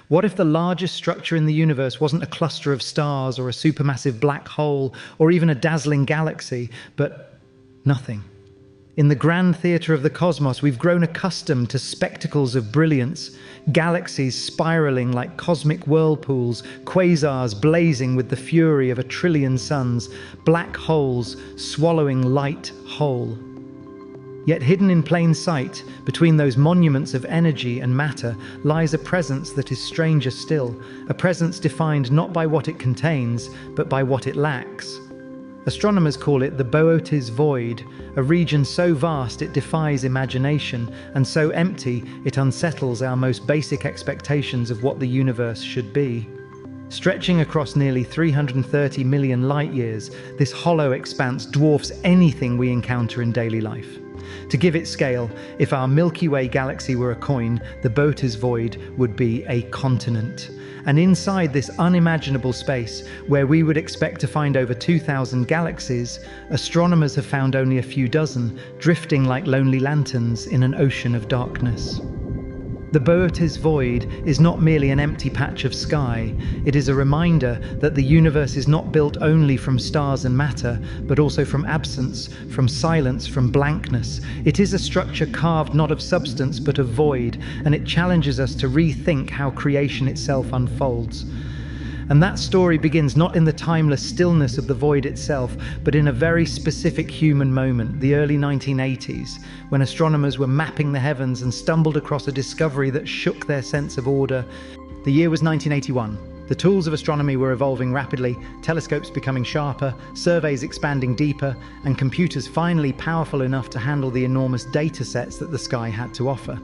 What if the largest structure in the universe wasn't a cluster of stars or a supermassive black hole or even a dazzling galaxy, but nothing? In the grand theatre of the cosmos, we've grown accustomed to spectacles of brilliance, galaxies spiraling like cosmic whirlpools, quasars blazing with the fury of 1,000,000,000,000 suns, black holes swallowing light whole. Yet hidden in plain sight, between those monuments of energy and matter, lies a presence that is stranger still, a presence defined not by what it contains, but by what it lacks. Astronomers call it the Boötes Void, a region so vast it defies imagination, and so empty it unsettles our most basic expectations of what the universe should be. Stretching across nearly 330 million light-years, this hollow expanse dwarfs anything we encounter in daily life. To give it scale, if our Milky Way galaxy were a coin, the Boötes Void would be a continent. And inside this unimaginable space, where we would expect to find over 2,000 galaxies, astronomers have found only a few dozen, drifting like lonely lanterns in an ocean of darkness. The Boötes Void is not merely an empty patch of sky. It is a reminder that the universe is not built only from stars and matter, but also from absence, from silence, from blankness. It is a structure carved not of substance, but of void, and it challenges us to rethink how creation itself unfolds. And that story begins not in the timeless stillness of the void itself, but in a very specific human moment, the early 1980s, when astronomers were mapping the heavens and stumbled across a discovery that shook their sense of order. The year was 1981. The tools of astronomy were evolving rapidly, telescopes becoming sharper, surveys expanding deeper, and computers finally powerful enough to handle the enormous data sets that the sky had to offer.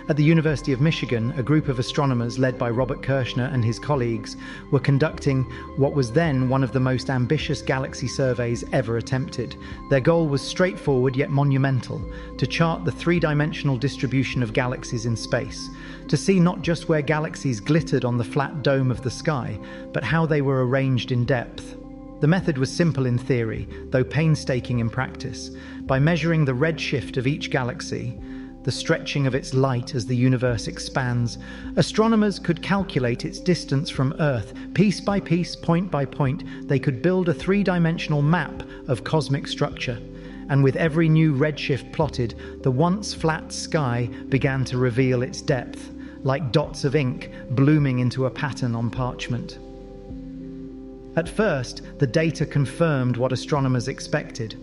At the University of Michigan, a group of astronomers led by Robert Kirshner and his colleagues were conducting what was then one of the most ambitious galaxy surveys ever attempted. Their goal was straightforward yet monumental: to chart the three-dimensional distribution of galaxies in space, to see not just where galaxies glittered on the flat dome of the sky, but how they were arranged in depth. The method was simple in theory, though painstaking in practice. By measuring the redshift of each galaxy, the stretching of its light as the universe expands, astronomers could calculate its distance from Earth. Piece by piece, point by point, they could build a three-dimensional map of cosmic structure. And with every new redshift plotted, the once flat sky began to reveal its depth, like dots of ink blooming into a pattern on parchment. At first, the data confirmed what astronomers expected.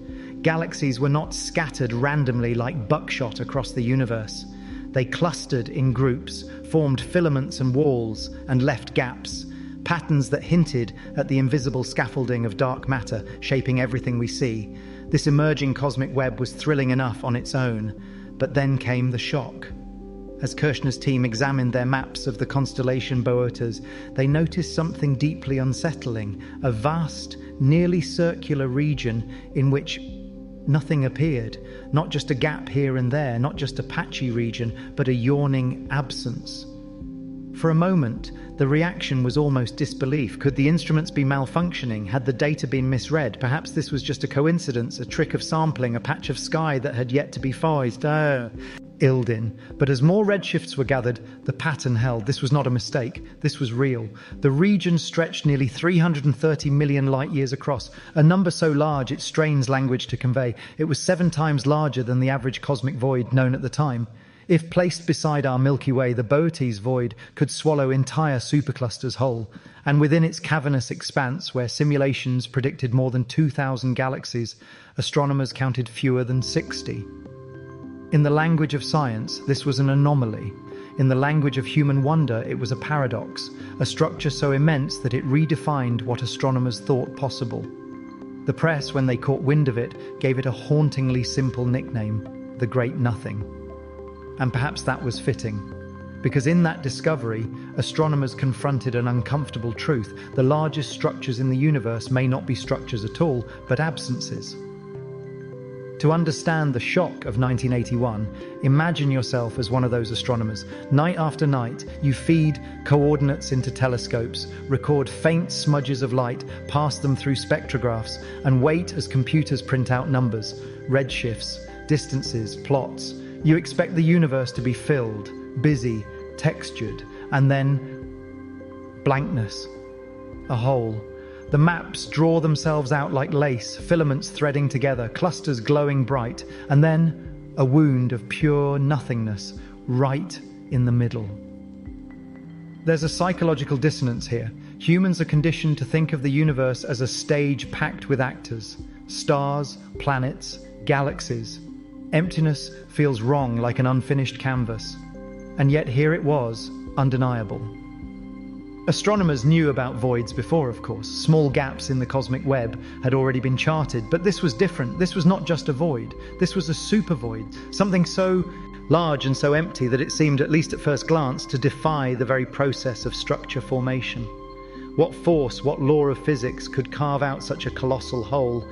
Galaxies were not scattered randomly like buckshot across the universe. They clustered in groups, formed filaments and walls, and left gaps, patterns that hinted at the invisible scaffolding of dark matter shaping everything we see. This emerging cosmic web was thrilling enough on its own, but then came the shock. As Kirshner's team examined their maps of the constellation Boötes, they noticed something deeply unsettling: a vast, nearly circular region in which nothing appeared. Not just a gap here and there, not just a patchy region, but a yawning absence. For a moment, the reaction was almost disbelief. Could the instruments be malfunctioning? Had the data been misread? Perhaps this was just a coincidence, a trick of sampling, a patch of sky that had yet to be foized. Ildin. But as more redshifts were gathered, the pattern held. This was not a mistake. This was real. The region stretched nearly 330 million light-years across, a number so large it strains language to convey. It was 7 times larger than the average cosmic void known at the time. If placed beside our Milky Way, the Boötes Void could swallow entire superclusters whole. And within its cavernous expanse, where simulations predicted more than 2,000 galaxies, astronomers counted fewer than 60. In the language of science, this was an anomaly. In the language of human wonder, it was a paradox, a structure so immense that it redefined what astronomers thought possible. The press, when they caught wind of it, gave it a hauntingly simple nickname: the Great Nothing. And perhaps that was fitting, because in that discovery, astronomers confronted an uncomfortable truth: the largest structures in the universe may not be structures at all, but absences. To understand the shock of 1981, imagine yourself as one of those astronomers. Night after night, you feed coordinates into telescopes, record faint smudges of light, pass them through spectrographs, and wait as computers print out numbers, redshifts, distances, plots. You expect the universe to be filled, busy, textured, and then Blankness. A hole. The maps draw themselves out like lace, filaments threading together, clusters glowing bright, and then a wound of pure nothingness right in the middle. There's a psychological dissonance here. Humans are conditioned to think of the universe as a stage packed with actors, stars, planets, galaxies. Emptiness feels wrong, like an unfinished canvas. And yet here it was, undeniable. Astronomers knew about voids before, of course. Small gaps in the cosmic web had already been charted, but this was different. This was not just a void. This was a supervoid, something so large and so empty that it seemed, at least at first glance, to defy the very process of structure formation. What force, what law of physics could carve out such a colossal hole?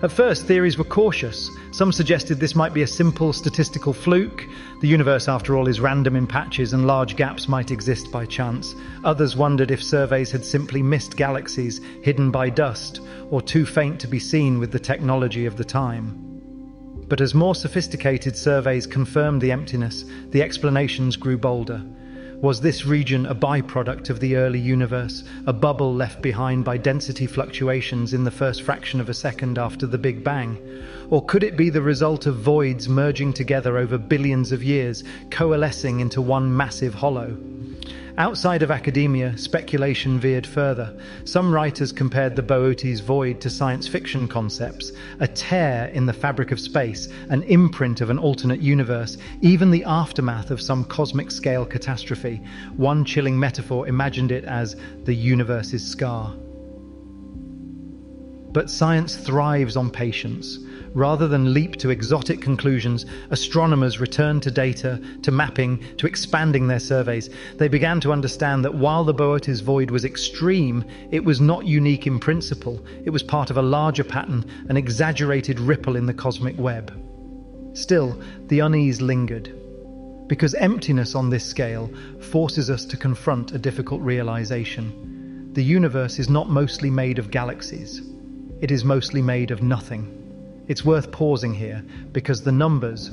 At first, theories were cautious. Some suggested this might be a simple statistical fluke. The universe, after all, is random in patches and large gaps might exist by chance. Others wondered if surveys had simply missed galaxies hidden by dust or too faint to be seen with the technology of the time. But as more sophisticated surveys confirmed the emptiness, the explanations grew bolder. Was this region a byproduct of the early universe, a bubble left behind by density fluctuations in the first fraction of a second after the Big Bang? Or could it be the result of voids merging together over billions of years, coalescing into one massive hollow? Outside of academia, speculation veered further. Some writers compared the Boötes Void to science fiction concepts, a tear in the fabric of space, an imprint of an alternate universe, even the aftermath of some cosmic-scale catastrophe. One chilling metaphor imagined it as the universe's scar. But science thrives on patience. Rather than leap to exotic conclusions, astronomers returned to data, to mapping, to expanding their surveys. They began to understand that while the Boötes Void was extreme, it was not unique in principle. It was part of a larger pattern, an exaggerated ripple in the cosmic web. Still, the unease lingered. Because emptiness on this scale forces us to confront a difficult realization. The universe is not mostly made of galaxies. It is mostly made of nothing. It's worth pausing here, because the numbers,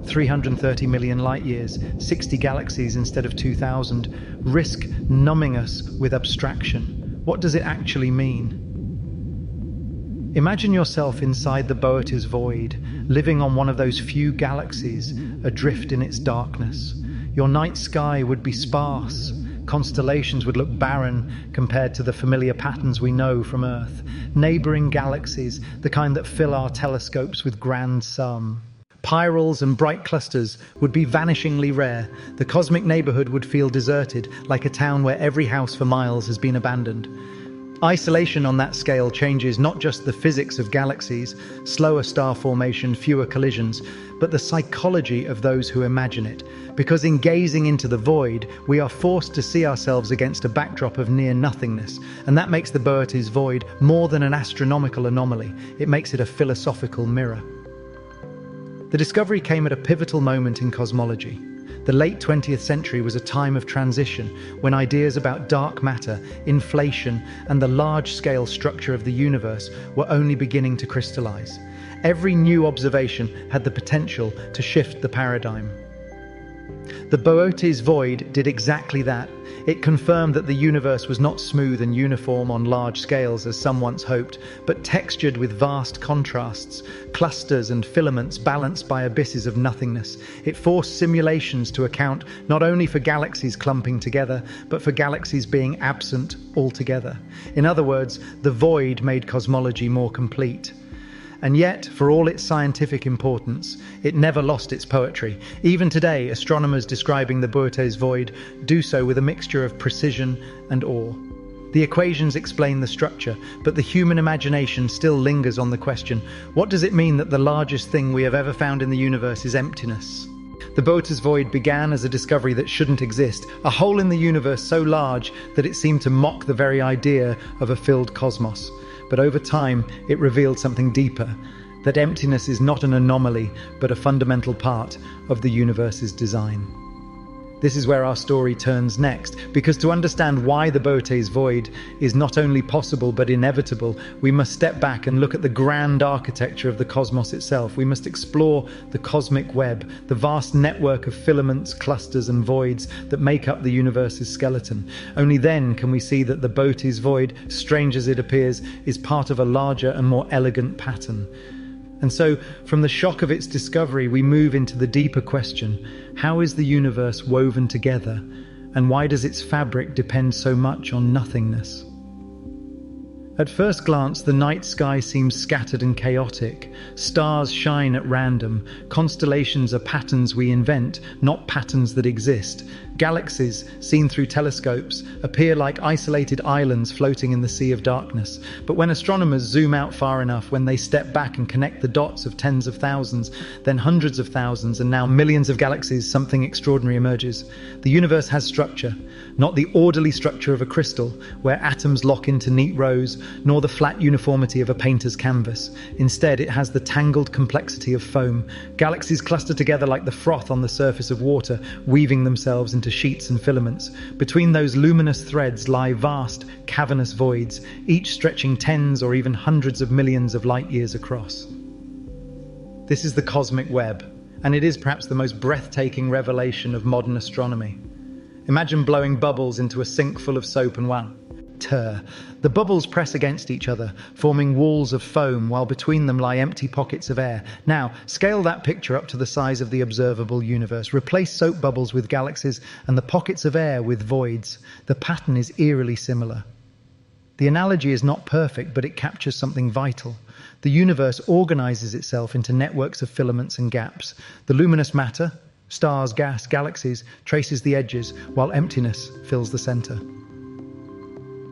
330 million light-years, 60 galaxies instead of 2,000, risk numbing us with abstraction. What does it actually mean? Imagine yourself inside the Boötes Void, living on one of those few galaxies, adrift in its darkness. Your night sky would be sparse. Constellations would look barren compared to the familiar patterns we know from Earth. Neighboring galaxies, the kind that fill our telescopes with grand sum. Pyrals and bright clusters would be vanishingly rare. The cosmic neighborhood would feel deserted, like a town where every house for miles has been abandoned. Isolation on that scale changes not just the physics of galaxies, slower star formation, fewer collisions, but the psychology of those who imagine it. Because in gazing into the void, we are forced to see ourselves against a backdrop of near nothingness, and that makes the Boötes Void more than an astronomical anomaly. It makes it a philosophical mirror. The discovery came at a pivotal moment in cosmology. The late 20th century was a time of transition when ideas about dark matter, inflation, and the large-scale structure of the universe were only beginning to crystallize. Every new observation had the potential to shift the paradigm. The Boötes Void did exactly that. It confirmed that the universe was not smooth and uniform on large scales as some once hoped, but textured with vast contrasts, clusters and filaments balanced by abysses of nothingness. It forced simulations to account not only for galaxies clumping together, but for galaxies being absent altogether. In other words, the void made cosmology more complete. And yet, for all its scientific importance, it never lost its poetry. Even today, astronomers describing the Boötes Void do so with a mixture of precision and awe. The equations explain the structure, but the human imagination still lingers on the question, what does it mean that the largest thing we have ever found in the universe is emptiness? The Boötes Void began as a discovery that shouldn't exist, a hole in the universe so large that it seemed to mock the very idea of a filled cosmos. But over time, it revealed something deeper, that emptiness is not an anomaly, but a fundamental part of the universe's design. This is where our story turns next, because to understand why the Boötes Void is not only possible but inevitable, we must step back and look at the grand architecture of the cosmos itself. We must explore the cosmic web, the vast network of filaments, clusters and voids that make up the universe's skeleton. Only then can we see that the Boötes Void, strange as it appears, is part of a larger and more elegant pattern. And so, from the shock of its discovery, we move into the deeper question: how is the universe woven together, and why does its fabric depend so much on nothingness? At first glance, the night sky seems scattered and chaotic. Stars shine at random. Constellations are patterns we invent, not patterns that exist. Galaxies, seen through telescopes, appear like isolated islands floating in the sea of darkness. But when astronomers zoom out far enough, when they step back and connect the dots of tens of thousands, then hundreds of thousands, and now millions of galaxies, something extraordinary emerges. The universe has structure, not the orderly structure of a crystal, where atoms lock into neat rows, nor the flat uniformity of a painter's canvas. Instead, it has the tangled complexity of foam. Galaxies cluster together like the froth on the surface of water, weaving themselves into sheets and filaments. Between those luminous threads lie vast, cavernous voids, each stretching tens or even hundreds of millions of light years across. This is the cosmic web, and it is perhaps the most breathtaking revelation of modern astronomy. Imagine blowing bubbles into a sink full of soap and water. The bubbles press against each other, forming walls of foam, while between them lie empty pockets of air. Now, scale that picture up to the size of the observable universe. Replace soap bubbles with galaxies and the pockets of air with voids. The pattern is eerily similar. The analogy is not perfect, but it captures something vital. The universe organizes itself into networks of filaments and gaps. The luminous matter, stars, gas, galaxies, traces the edges, while emptiness fills the center.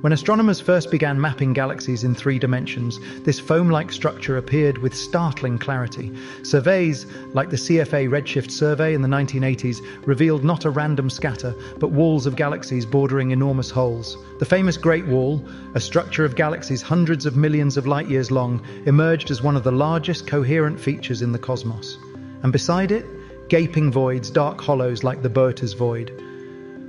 When astronomers first began mapping galaxies in 3 dimensions, this foam-like structure appeared with startling clarity. Surveys, like the CFA Redshift survey in the 1980s, revealed not a random scatter, but walls of galaxies bordering enormous holes. The famous Great Wall, a structure of galaxies hundreds of millions of light years long, emerged as one of the largest coherent features in the cosmos. And beside it, gaping voids, dark hollows like the Boötes Void.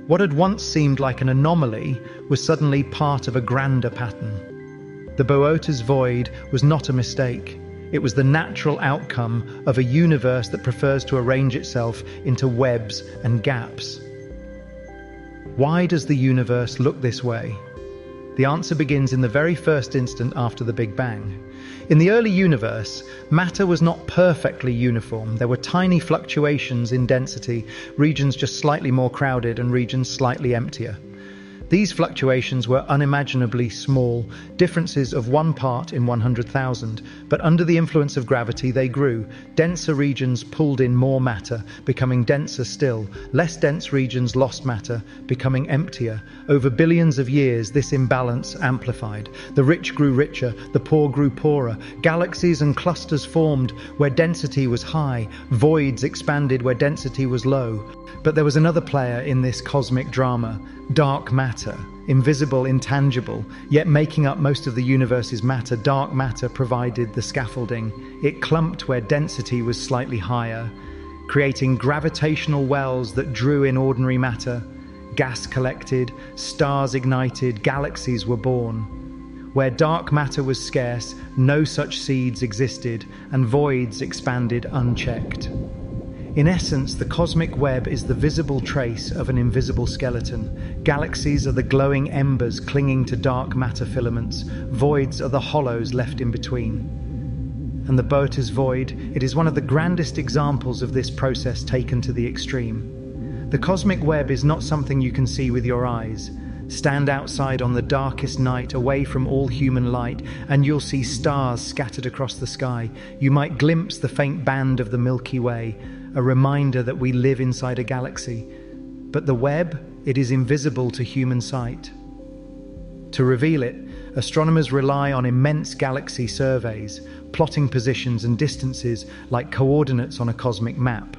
What had once seemed like an anomaly was suddenly part of a grander pattern. The Boötes Void was not a mistake. It was the natural outcome of a universe that prefers to arrange itself into webs and gaps. Why does the universe look this way? The answer begins in the very first instant after the Big Bang. In the early universe, matter was not perfectly uniform. There were tiny fluctuations in density, regions just slightly more crowded and regions slightly emptier. These fluctuations were unimaginably small, differences of 1 part in 100,000, but under the influence of gravity they grew. Denser regions pulled in more matter, becoming denser still. Less dense regions lost matter, becoming emptier. Over billions of years, this imbalance amplified. The rich grew richer, the poor grew poorer. Galaxies and clusters formed where density was high. Voids expanded where density was low. But there was another player in this cosmic drama: dark matter. Invisible, intangible, yet making up most of the universe's matter, dark matter provided the scaffolding. It clumped where density was slightly higher, creating gravitational wells that drew in ordinary matter. Gas collected, stars ignited, galaxies were born. Where dark matter was scarce, no such seeds existed, and voids expanded unchecked. In essence, the cosmic web is the visible trace of an invisible skeleton. Galaxies are the glowing embers clinging to dark matter filaments. Voids are the hollows left in between. And the Boötes Void, it is one of the grandest examples of this process taken to the extreme. The cosmic web is not something you can see with your eyes. Stand outside on the darkest night, away from all human light, and you'll see stars scattered across the sky. You might glimpse the faint band of the Milky Way, a reminder that we live inside a galaxy. But the web, it is invisible to human sight. To reveal it, astronomers rely on immense galaxy surveys, plotting positions and distances like coordinates on a cosmic map.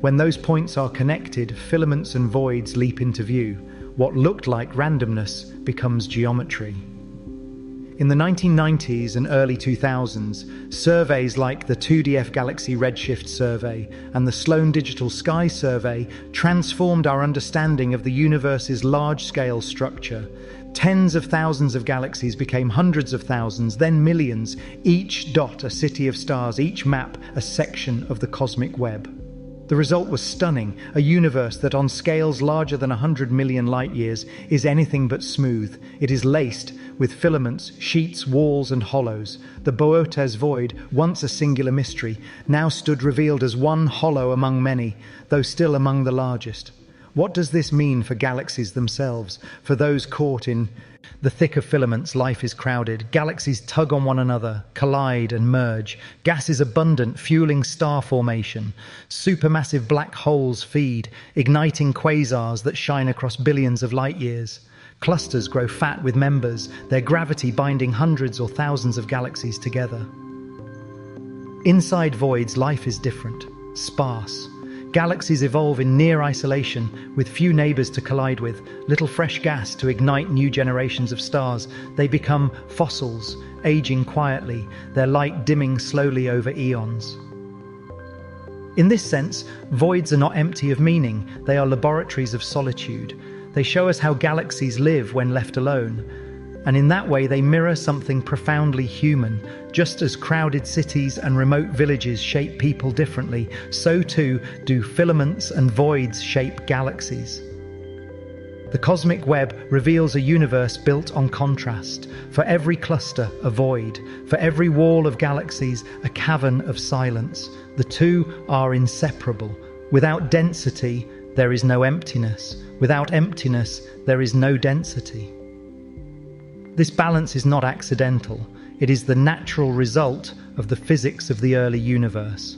When those points are connected, filaments and voids leap into view. What looked like randomness becomes geometry. In the 1990s and early 2000s, surveys like the 2DF Galaxy Redshift Survey and the Sloan Digital Sky Survey transformed our understanding of the universe's large-scale structure. Tens of thousands of galaxies became hundreds of thousands, then millions, each dot a city of stars, each map a section of the cosmic web. The result was stunning, a universe that on scales larger than 100 million light-years is anything but smooth. It is laced with filaments, sheets, walls and hollows. The Boötes Void, once a singular mystery, now stood revealed as one hollow among many, though still among the largest. What does this mean for galaxies themselves, for those caught in the thick of filaments? Life is crowded. Galaxies tug on one another, collide and merge. Gas is abundant, fueling star formation. Supermassive black holes feed, igniting quasars that shine across billions of light years. Clusters grow fat with members, their gravity binding hundreds or thousands of galaxies together. Inside voids, life is different, sparse. Galaxies evolve in near isolation, with few neighbors to collide with, little fresh gas to ignite new generations of stars. They become fossils, aging quietly, their light dimming slowly over eons. In this sense, voids are not empty of meaning. They are laboratories of solitude. They show us how galaxies live when left alone. And in that way, they mirror something profoundly human. Just as crowded cities and remote villages shape people differently, so too do filaments and voids shape galaxies. The cosmic web reveals a universe built on contrast. For every cluster, a void. For every wall of galaxies, a cavern of silence. The two are inseparable. Without density, there is no emptiness. Without emptiness, there is no density. This balance is not accidental. It is the natural result of the physics of the early universe.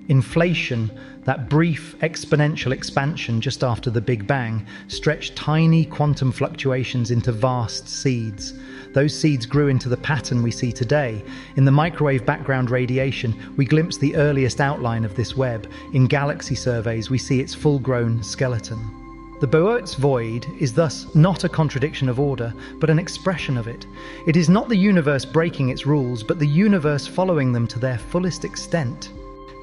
Inflation, that brief exponential expansion just after the Big Bang, stretched tiny quantum fluctuations into vast seeds. Those seeds grew into the pattern we see today. In the microwave background radiation, we glimpse the earliest outline of this web. In galaxy surveys, we see its full-grown skeleton. The Boötes Void is thus not a contradiction of order, but an expression of it. It is not the universe breaking its rules, but the universe following them to their fullest extent.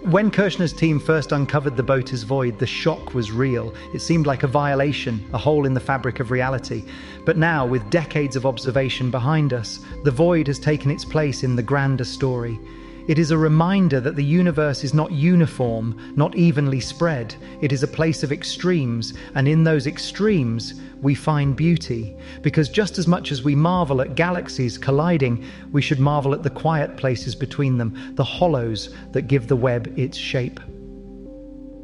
When Kirshner's team first uncovered the Boötes Void, the shock was real. It seemed like a violation, a hole in the fabric of reality. But now, with decades of observation behind us, the void has taken its place in the grander story. It is a reminder that the universe is not uniform, not evenly spread. It is a place of extremes, and in those extremes, we find beauty. Because just as much as we marvel at galaxies colliding, we should marvel at the quiet places between them, the hollows that give the web its shape.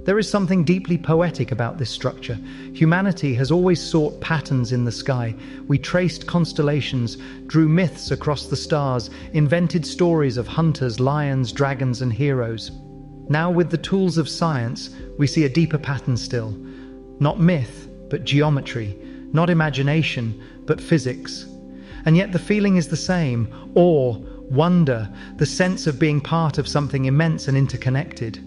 There is something deeply poetic about this structure. Humanity has always sought patterns in the sky. We traced constellations, drew myths across the stars, invented stories of hunters, lions, dragons, and heroes. Now, with the tools of science, we see a deeper pattern still. Not myth, but geometry. Not imagination, but physics. And yet the feeling is the same: awe, wonder, the sense of being part of something immense and interconnected.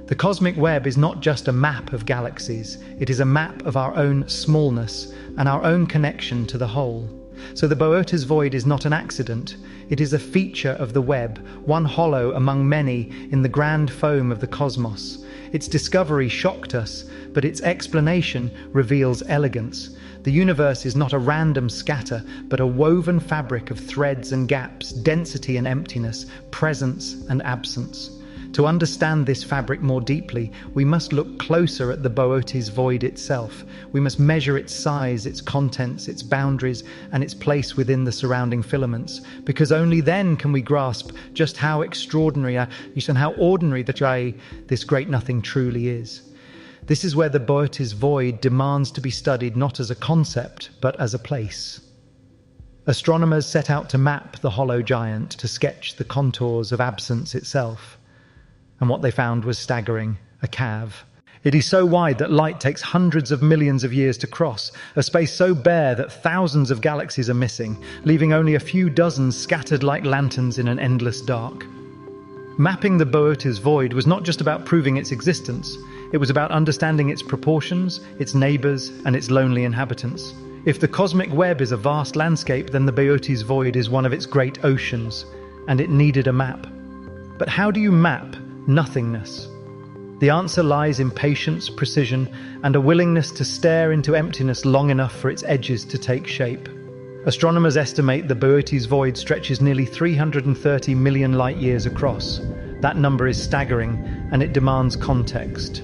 The cosmic web is not just a map of galaxies, it is a map of our own smallness and our own connection to the whole. So the Boötes Void is not an accident, it is a feature of the web, one hollow among many in the grand foam of the cosmos. Its discovery shocked us, but its explanation reveals elegance. The universe is not a random scatter, but a woven fabric of threads and gaps, density and emptiness, presence and absence. To understand this fabric more deeply, we must look closer at the Boötes Void itself. We must measure its size, its contents, its boundaries, and its place within the surrounding filaments, because only then can we grasp just how extraordinary and how ordinary this great nothing truly is. This is where the Boötes Void demands to be studied not as a concept, but as a place. Astronomers set out to map the hollow giant, to sketch the contours of absence itself. And what they found was staggering: a cave. It is so wide that light takes hundreds of millions of years to cross, a space so bare that thousands of galaxies are missing, leaving only a few dozen scattered like lanterns in an endless dark. Mapping the Boötes Void was not just about proving its existence, It was about understanding its proportions, its neighbors, and its lonely inhabitants. If the cosmic web is a vast landscape, then the Boötes Void is one of its great oceans, and it needed a map. But how do you map nothingness? The answer lies in patience, precision, and a willingness to stare into emptiness long enough for its edges to take shape. Astronomers estimate the Boötes Void stretches nearly 330 million light-years across. That number is staggering, and it demands context.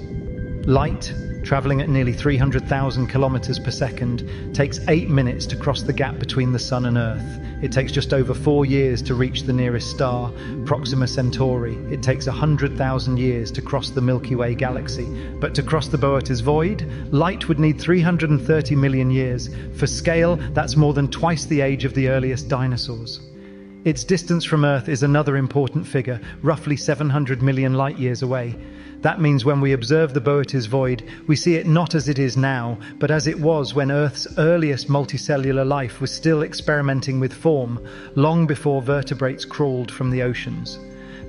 Light, traveling at nearly 300,000 kilometers per second, takes 8 minutes to cross the gap between the Sun and Earth. It takes just over 4 years to reach the nearest star, Proxima Centauri. It takes 100,000 years to cross the Milky Way galaxy. But to cross the Boötes Void, light would need 330 million years. For scale, that's more than twice the age of the earliest dinosaurs. Its distance from Earth is another important figure, roughly 700 million light-years away. That means when we observe the Boötes Void, we see it not as it is now, but as it was when Earth's earliest multicellular life was still experimenting with form, long before vertebrates crawled from the oceans.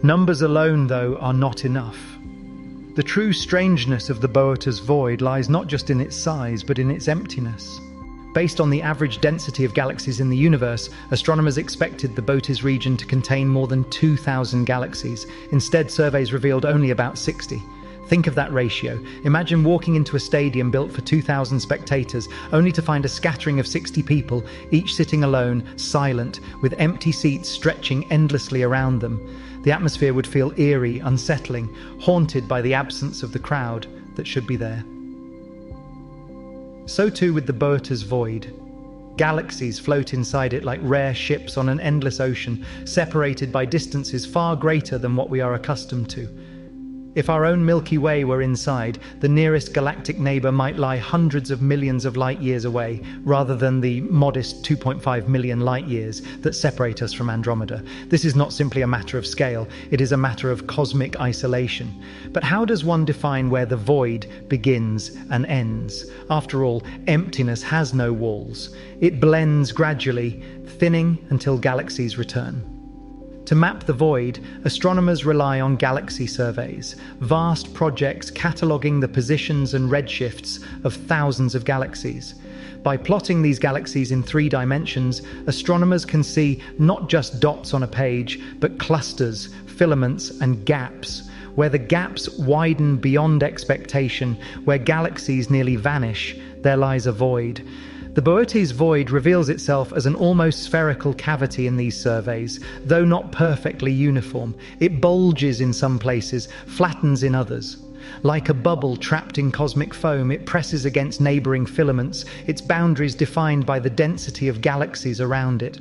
Numbers alone, though, are not enough. The true strangeness of the Boötes Void lies not just in its size, but in its emptiness. Based on the average density of galaxies in the universe, astronomers expected the Boötes region to contain more than 2,000 galaxies. Instead, surveys revealed only about 60. Think of that ratio. Imagine walking into a stadium built for 2,000 spectators, only to find a scattering of 60 people, each sitting alone, silent, with empty seats stretching endlessly around them. The atmosphere would feel eerie, unsettling, haunted by the absence of the crowd that should be there. So too with the Boötes Void. Galaxies float inside it like rare ships on an endless ocean, separated by distances far greater than what we are accustomed to. If our own Milky Way were inside, the nearest galactic neighbor might lie hundreds of millions of light-years away, rather than the modest 2.5 million light-years that separate us from Andromeda. This is not simply a matter of scale, it is a matter of cosmic isolation. But how does one define where the void begins and ends? After all, emptiness has no walls. It blends gradually, thinning until galaxies return. To map the void, astronomers rely on galaxy surveys, vast projects cataloguing the positions and redshifts of thousands of galaxies. By plotting these galaxies in 3 dimensions, astronomers can see not just dots on a page, but clusters, filaments, and gaps. Where the gaps widen beyond expectation, where galaxies nearly vanish, there lies a void. The Boötes Void reveals itself as an almost spherical cavity in these surveys, though not perfectly uniform. It bulges in some places, flattens in others. Like a bubble trapped in cosmic foam, it presses against neighboring filaments, its boundaries defined by the density of galaxies around it.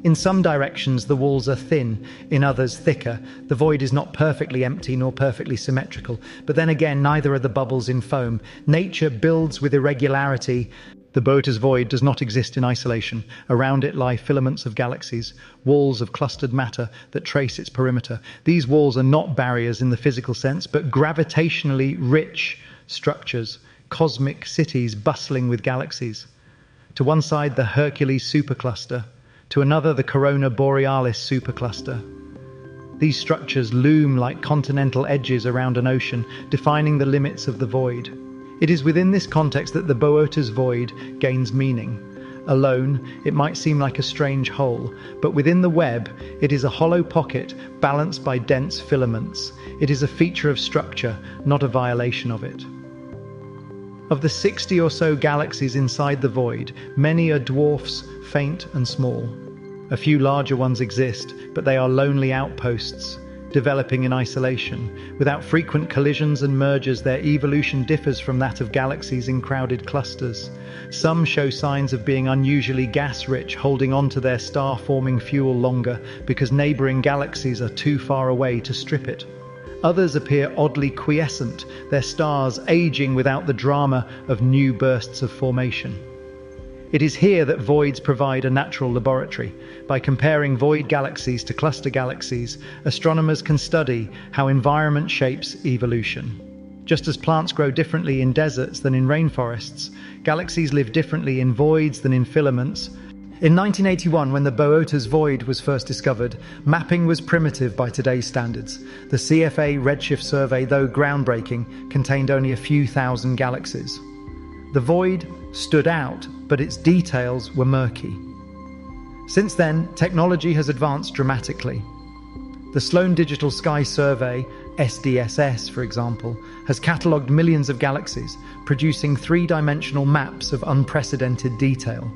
In some directions, the walls are thin, in others thicker. The void is not perfectly empty nor perfectly symmetrical, but then again, neither are the bubbles in foam. Nature builds with irregularity. The Boötes Void does not exist in isolation. Around it lie filaments of galaxies, walls of clustered matter that trace its perimeter. These walls are not barriers in the physical sense, but gravitationally rich structures, cosmic cities bustling with galaxies. To one side, the Hercules supercluster, to another, the Corona Borealis supercluster. These structures loom like continental edges around an ocean, defining the limits of the void. It is within this context that the Boötes Void gains meaning. Alone, it might seem like a strange hole, but within the web, it is a hollow pocket balanced by dense filaments. It is a feature of structure, not a violation of it. Of the 60 or so galaxies inside the void, many are dwarfs, faint and small. A few larger ones exist, but they are lonely outposts, developing in isolation. Without frequent collisions and mergers, their evolution differs from that of galaxies in crowded clusters. Some show signs of being unusually gas-rich, holding on to their star-forming fuel longer because neighboring galaxies are too far away to strip it. Others appear oddly quiescent, their stars aging without the drama of new bursts of formation. It is here that voids provide a natural laboratory. By comparing void galaxies to cluster galaxies, astronomers can study how environment shapes evolution. Just as plants grow differently in deserts than in rainforests, galaxies live differently in voids than in filaments, In 1981, when the Boötes Void was first discovered, mapping was primitive by today's standards. The CFA redshift survey, though groundbreaking, contained only a few thousand galaxies. The void stood out, but its details were murky. Since then, technology has advanced dramatically. The Sloan Digital Sky Survey, SDSS for example, has catalogued millions of galaxies, producing three-dimensional maps of unprecedented detail.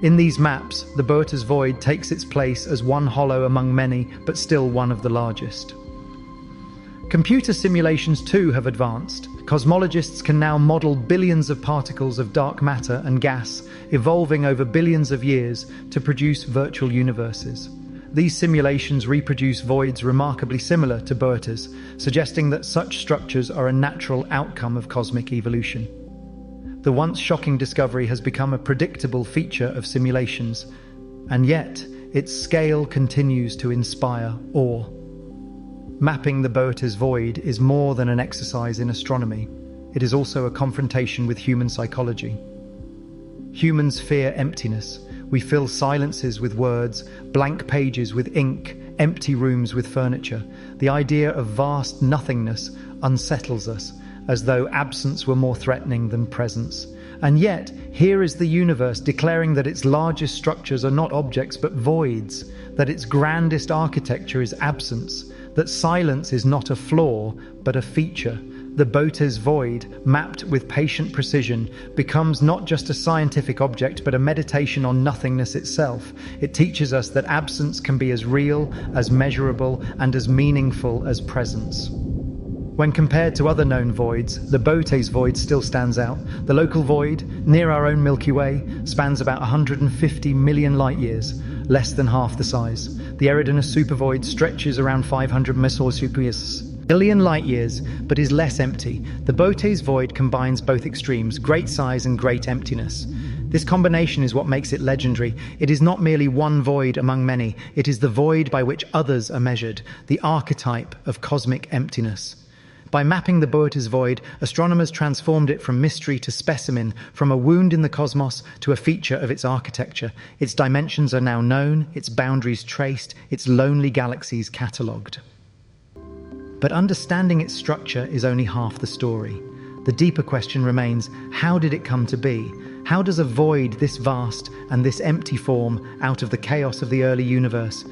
In these maps, the Boötes Void takes its place as one hollow among many, but still one of the largest. Computer simulations too have advanced. Cosmologists can now model billions of particles of dark matter and gas, evolving over billions of years to produce virtual universes. These simulations reproduce voids remarkably similar to Boötes, suggesting that such structures are a natural outcome of cosmic evolution. The once shocking discovery has become a predictable feature of simulations, and yet its scale continues to inspire awe. Mapping the Boötes Void is more than an exercise in astronomy. It is also a confrontation with human psychology. Humans fear emptiness. We fill silences with words, blank pages with ink, empty rooms with furniture. The idea of vast nothingness unsettles us, as though absence were more threatening than presence. And yet, here is the universe declaring that its largest structures are not objects but voids, that its grandest architecture is absence, that silence is not a flaw but a feature. The Boötes Void, mapped with patient precision, becomes not just a scientific object but a meditation on nothingness itself. It teaches us that absence can be as real, as measurable, and as meaningful as presence. When compared to other known voids, the Boötes Void still stands out. The local void, near our own Milky Way, spans about 150 million light-years, less than half the size. The Eridanus supervoid stretches around 500 billion light-years, but is less empty. The Boötes Void combines both extremes, great size and great emptiness. This combination is what makes it legendary. It is not merely one void among many. It is the void by which others are measured, the archetype of cosmic emptiness. By mapping the Boötes Void, astronomers transformed it from mystery to specimen, from a wound in the cosmos to a feature of its architecture. Its dimensions are now known, its boundaries traced, its lonely galaxies catalogued. But understanding its structure is only half the story. The deeper question remains, how did it come to be? How does a void this vast and this empty form out of the chaos of the early universe?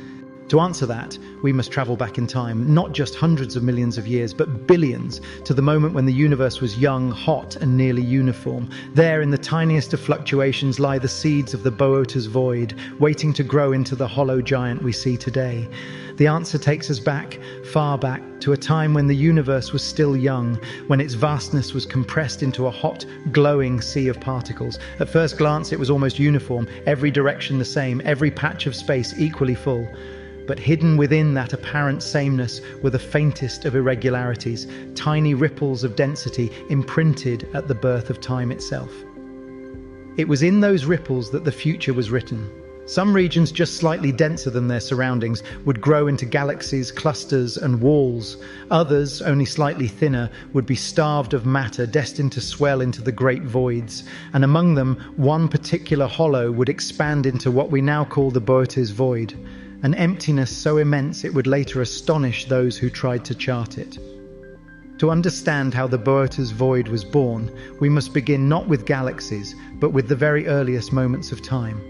To answer that, we must travel back in time, not just hundreds of millions of years, but billions, to the moment when the universe was young, hot, and nearly uniform. There, in the tiniest of fluctuations, lie the seeds of the Boötes Void, waiting to grow into the hollow giant we see today. The answer takes us back, far back, to a time when the universe was still young, when its vastness was compressed into a hot, glowing sea of particles. At first glance, it was almost uniform, every direction the same, every patch of space equally full. But hidden within that apparent sameness were the faintest of irregularities, tiny ripples of density imprinted at the birth of time itself. It was in those ripples that the future was written. Some regions just slightly denser than their surroundings would grow into galaxies, clusters, and walls. Others, only slightly thinner, would be starved of matter, destined to swell into the great voids. And among them, one particular hollow would expand into what we now call the Boötes Void. An emptiness so immense it would later astonish those who tried to chart it. To understand how the Boötes Void was born, we must begin not with galaxies, but with the very earliest moments of time.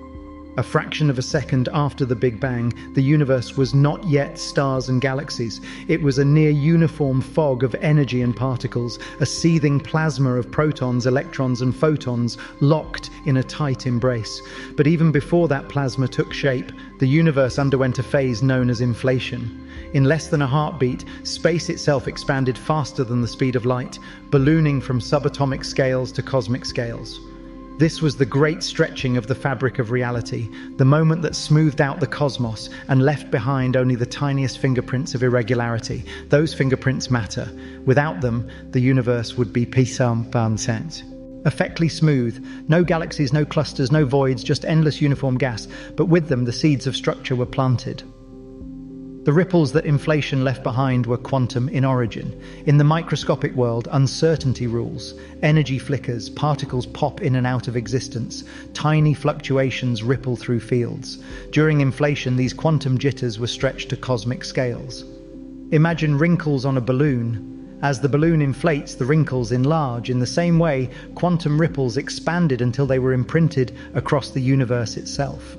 A fraction of a second after the Big Bang, the universe was not yet stars and galaxies. It was a near-uniform fog of energy and particles, a seething plasma of protons, electrons, and photons locked in a tight embrace. But even before that plasma took shape, the universe underwent a phase known as inflation. In less than a heartbeat, space itself expanded faster than the speed of light, ballooning from subatomic scales to cosmic scales. This was the great stretching of the fabric of reality, the moment that smoothed out the cosmos and left behind only the tiniest fingerprints of irregularity. Those fingerprints matter. Without them, the universe would be perfectly smooth. No galaxies, no clusters, no voids, just endless uniform gas. But with them, the seeds of structure were planted. The ripples that inflation left behind were quantum in origin. In the microscopic world, uncertainty rules. Energy flickers, particles pop in and out of existence. Tiny fluctuations ripple through fields. During inflation, these quantum jitters were stretched to cosmic scales. Imagine wrinkles on a balloon. As the balloon inflates, the wrinkles enlarge. In the same way, quantum ripples expanded until they were imprinted across the universe itself.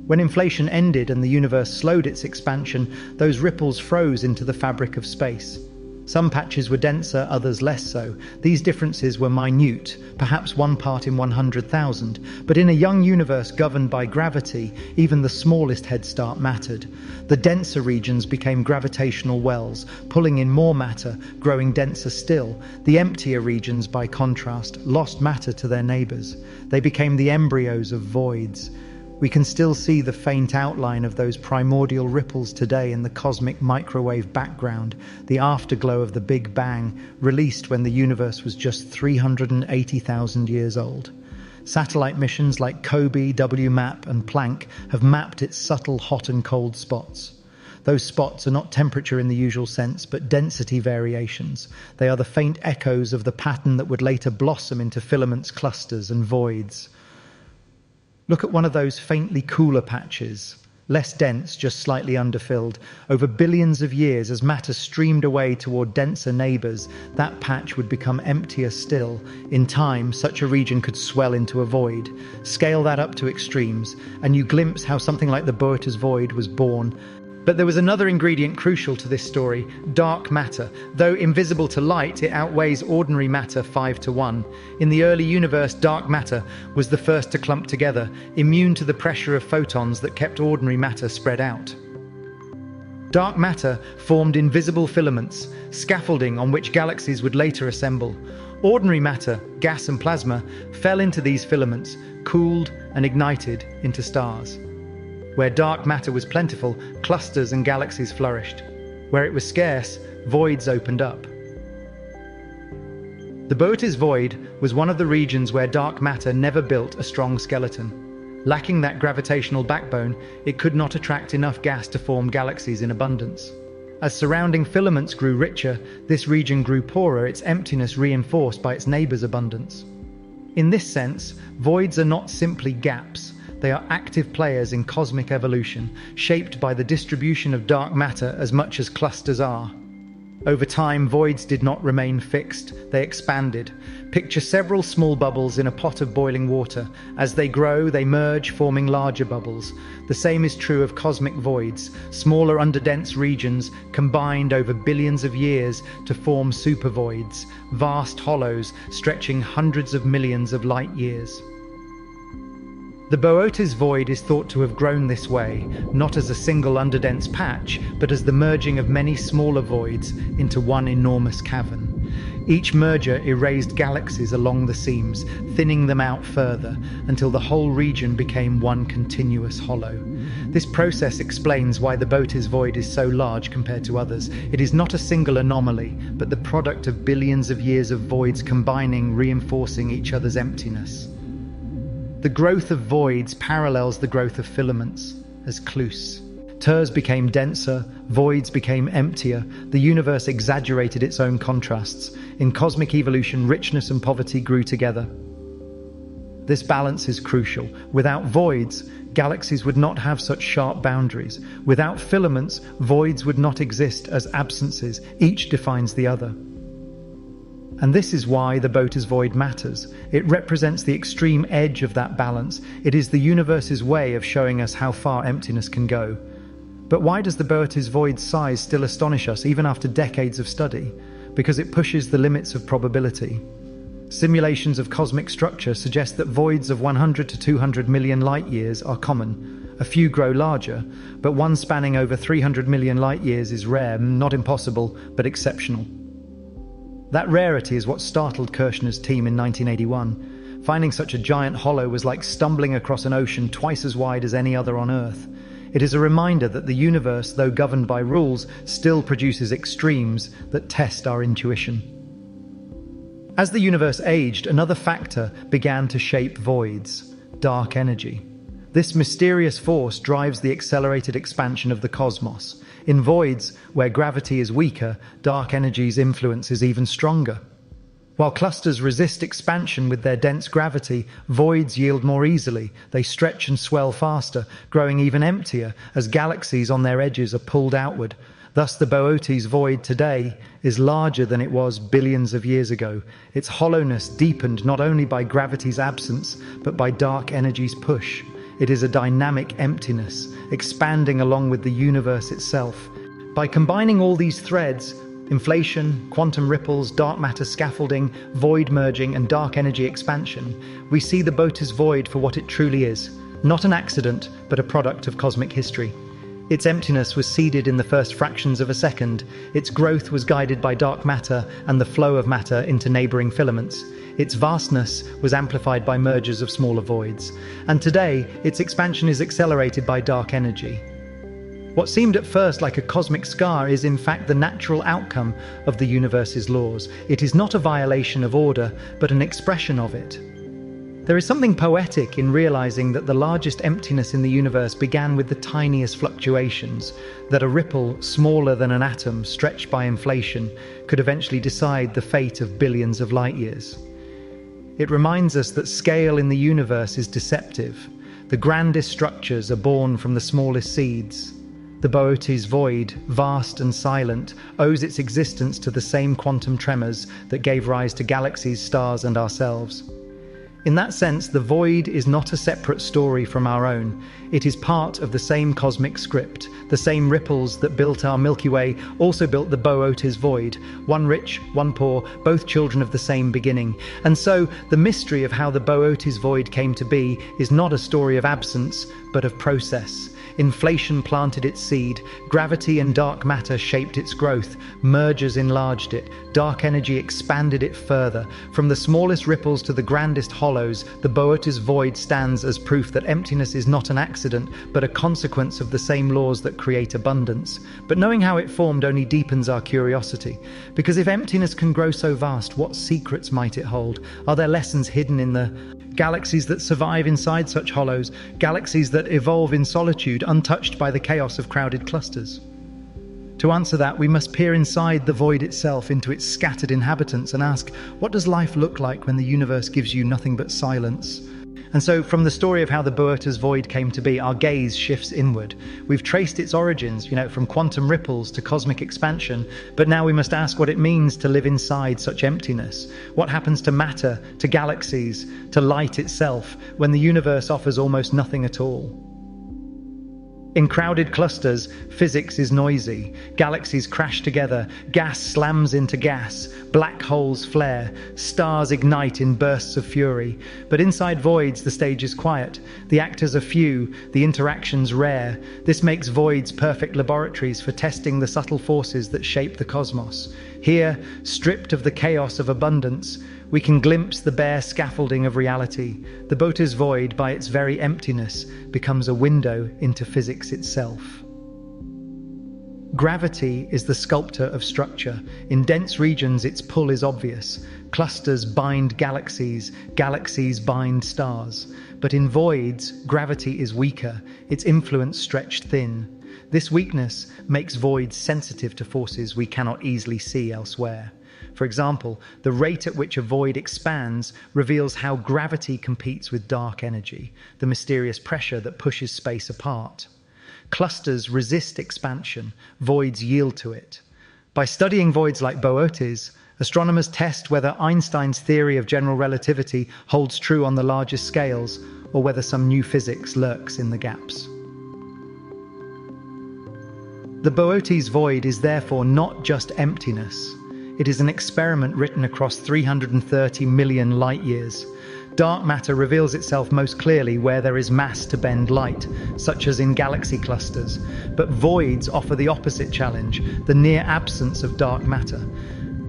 When inflation ended and the universe slowed its expansion, those ripples froze into the fabric of space. Some patches were denser, others less so. These differences were minute, perhaps 1 part in 100,000. But in a young universe governed by gravity, even the smallest head start mattered. The denser regions became gravitational wells, pulling in more matter, growing denser still. The emptier regions, by contrast, lost matter to their neighbors. They became the embryos of voids. We can still see the faint outline of those primordial ripples today in the cosmic microwave background, the afterglow of the Big Bang, released when the universe was just 380,000 years old. Satellite missions like COBE, WMAP, and Planck have mapped its subtle hot and cold spots. Those spots are not temperature in the usual sense, but density variations. They are the faint echoes of the pattern that would later blossom into filaments, clusters, and voids. Look at one of those faintly cooler patches, less dense, just slightly underfilled. Over billions of years, as matter streamed away toward denser neighbors, that patch would become emptier still. In time, such a region could swell into a void. Scale that up to extremes, and you glimpse how something like the Boötes Void was born. But there was another ingredient crucial to this story: dark matter. Though invisible to light, it outweighs ordinary matter 5-1. In the early universe, dark matter was the first to clump together, immune to the pressure of photons that kept ordinary matter spread out. Dark matter formed invisible filaments, scaffolding on which galaxies would later assemble. Ordinary matter, gas and plasma, fell into these filaments, cooled and ignited into stars. Where dark matter was plentiful, clusters and galaxies flourished. Where it was scarce, voids opened up. The Boötes Void was one of the regions where dark matter never built a strong skeleton. Lacking that gravitational backbone, it could not attract enough gas to form galaxies in abundance. As surrounding filaments grew richer, this region grew poorer, its emptiness reinforced by its neighbor's abundance. In this sense, voids are not simply gaps. They are active players in cosmic evolution, shaped by the distribution of dark matter as much as clusters are. Over time, voids did not remain fixed, they expanded. Picture several small bubbles in a pot of boiling water. As they grow, they merge, forming larger bubbles. The same is true of cosmic voids, smaller underdense regions combined over billions of years to form supervoids, vast hollows stretching hundreds of millions of light years. The Boötes Void is thought to have grown this way, not as a single underdense patch, but as the merging of many smaller voids into one enormous cavern. Each merger erased galaxies along the seams, thinning them out further, until the whole region became one continuous hollow. This process explains why the Boötes Void is so large compared to others. It is not a single anomaly, but the product of billions of years of voids combining, reinforcing each other's emptiness. The growth of voids parallels the growth of filaments, as clues. Turs became denser, voids became emptier, the universe exaggerated its own contrasts. In cosmic evolution, richness and poverty grew together. This balance is crucial. Without voids, galaxies would not have such sharp boundaries. Without filaments, voids would not exist as absences. Each defines the other. And this is why the Boötes Void matters. It represents the extreme edge of that balance. It is the universe's way of showing us how far emptiness can go. But why does the Boötes Void's size still astonish us, even after decades of study? Because it pushes the limits of probability. Simulations of cosmic structure suggest that voids of 100 to 200 million light-years are common. A few grow larger, but one spanning over 300 million light-years is rare, not impossible, but exceptional. That rarity is what startled Kirshner's team in 1981. Finding such a giant hollow was like stumbling across an ocean twice as wide as any other on Earth. It is a reminder that the universe, though governed by rules, still produces extremes that test our intuition. As the universe aged, another factor began to shape voids: dark energy. This mysterious force drives the accelerated expansion of the cosmos. In voids, where gravity is weaker, dark energy's influence is even stronger. While clusters resist expansion with their dense gravity, voids yield more easily. They stretch and swell faster, growing even emptier as galaxies on their edges are pulled outward. Thus, the Boötes Void today is larger than it was billions of years ago. Its hollowness deepened not only by gravity's absence, but by dark energy's push. It is a dynamic emptiness, expanding along with the universe itself. By combining all these threads, inflation, quantum ripples, dark matter scaffolding, void merging, and dark energy expansion, we see the Boötes Void for what it truly is. Not an accident, but a product of cosmic history. Its emptiness was seeded in the first fractions of a second. Its growth was guided by dark matter and the flow of matter into neighboring filaments. Its vastness was amplified by mergers of smaller voids. And today, its expansion is accelerated by dark energy. What seemed at first like a cosmic scar is in fact the natural outcome of the universe's laws. It is not a violation of order, but an expression of it. There is something poetic in realizing that the largest emptiness in the universe began with the tiniest fluctuations, that a ripple smaller than an atom stretched by inflation could eventually decide the fate of billions of light years. It reminds us that scale in the universe is deceptive. The grandest structures are born from the smallest seeds. The Boötes Void, vast and silent, owes its existence to the same quantum tremors that gave rise to galaxies, stars, and ourselves. In that sense, the void is not a separate story from our own. It is part of the same cosmic script. The same ripples that built our Milky Way also built the Boötes Void. One rich, one poor, both children of the same beginning. And so, the mystery of how the Boötes Void came to be is not a story of absence, but of process. Inflation planted its seed, gravity and dark matter shaped its growth, mergers enlarged it, dark energy expanded it further. From the smallest ripples to the grandest hollows, the Boötes Void stands as proof that emptiness is not an accident, but a consequence of the same laws that create abundance. But knowing how it formed only deepens our curiosity. Because if emptiness can grow so vast, what secrets might it hold? Are there lessons hidden in the galaxies that survive inside such hollows, galaxies that evolve in solitude, untouched by the chaos of crowded clusters? To answer that, we must peer inside the void itself, into its scattered inhabitants, and ask, what does life look like when the universe gives you nothing but silence? And so, from the story of how the Boötes Void came to be, our gaze shifts inward. We've traced its origins, from quantum ripples to cosmic expansion, but now we must ask what it means to live inside such emptiness. What happens to matter, to galaxies, to light itself, when the universe offers almost nothing at all? In crowded clusters, physics is noisy. Galaxies crash together, gas slams into gas, black holes flare, stars ignite in bursts of fury. But inside voids, the stage is quiet. The actors are few, the interactions rare. This makes voids perfect laboratories for testing the subtle forces that shape the cosmos. Here, stripped of the chaos of abundance, we can glimpse the bare scaffolding of reality. The Boötes Void, by its very emptiness, becomes a window into physics itself. Gravity is the sculptor of structure. In dense regions, its pull is obvious. Clusters bind galaxies, galaxies bind stars. But in voids, gravity is weaker, its influence stretched thin. This weakness makes voids sensitive to forces we cannot easily see elsewhere. For example, the rate at which a void expands reveals how gravity competes with dark energy, the mysterious pressure that pushes space apart. Clusters resist expansion, voids yield to it. By studying voids like Boötes, astronomers test whether Einstein's theory of general relativity holds true on the largest scales, or whether some new physics lurks in the gaps. The Boötes Void is therefore not just emptiness. It is an experiment written across 330 million light years. Dark matter reveals itself most clearly where there is mass to bend light, such as in galaxy clusters. But voids offer the opposite challenge, the near absence of dark matter.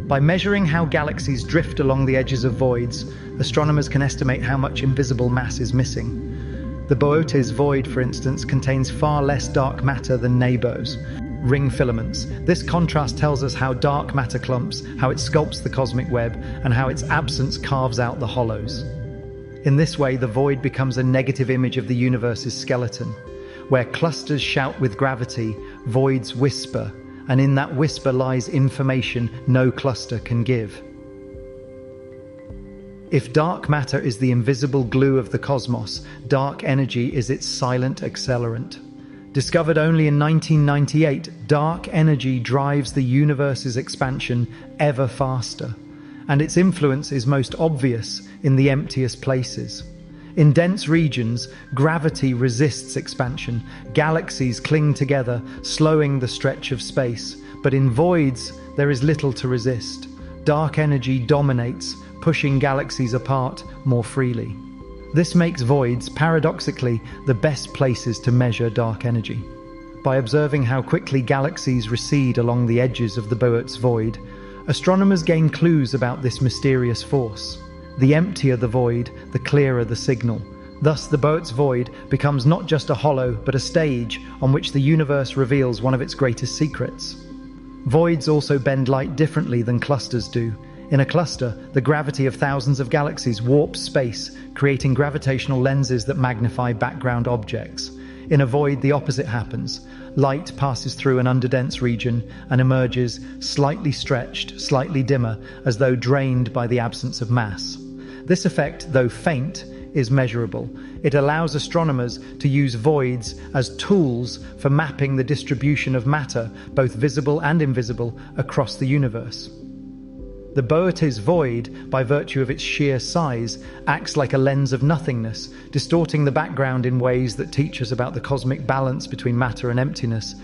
By measuring how galaxies drift along the edges of voids, astronomers can estimate how much invisible mass is missing. The Boötes Void, for instance, contains far less dark matter than neighbors, ring filaments. This contrast tells us how dark matter clumps, how it sculpts the cosmic web, and how its absence carves out the hollows. In this way, the void becomes a negative image of the universe's skeleton. Where clusters shout with gravity, voids whisper, and in that whisper lies information no cluster can give. If dark matter is the invisible glue of the cosmos, dark energy is its silent accelerant. Discovered only in 1998, dark energy drives the universe's expansion ever faster, and its influence is most obvious in the emptiest places. In dense regions, gravity resists expansion. Galaxies cling together, slowing the stretch of space. But in voids, there is little to resist. Dark energy dominates, pushing galaxies apart more freely. This makes voids, paradoxically, the best places to measure dark energy. By observing how quickly galaxies recede along the edges of the Boötes Void, astronomers gain clues about this mysterious force. The emptier the void, the clearer the signal. Thus, the Boötes Void becomes not just a hollow, but a stage on which the universe reveals one of its greatest secrets. Voids also bend light differently than clusters do. In a cluster, the gravity of thousands of galaxies warps space, creating gravitational lenses that magnify background objects. In a void, the opposite happens. Light passes through an underdense region and emerges slightly stretched, slightly dimmer, as though drained by the absence of mass. This effect, though faint, is measurable. It allows astronomers to use voids as tools for mapping the distribution of matter, both visible and invisible, across the universe. The Boötes Void, by virtue of its sheer size, acts like a lens of nothingness, distorting the background in ways that teach us about the cosmic balance between matter and emptiness.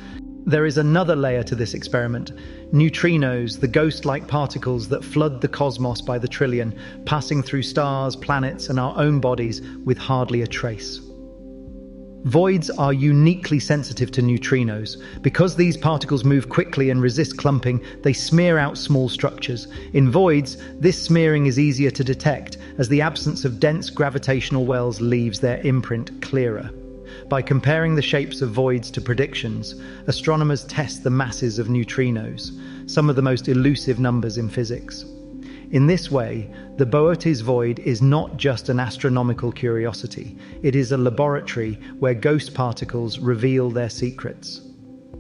There is another layer to this experiment. Neutrinos, the ghost-like particles that flood the cosmos by the trillion, passing through stars, planets, and our own bodies with hardly a trace. Voids are uniquely sensitive to neutrinos. Because these particles move quickly and resist clumping, they smear out small structures. In voids, this smearing is easier to detect, as the absence of dense gravitational wells leaves their imprint clearer. By comparing the shapes of voids to predictions, astronomers test the masses of neutrinos, some of the most elusive numbers in physics. In this way, the Boötes Void is not just an astronomical curiosity. It is a laboratory where ghost particles reveal their secrets.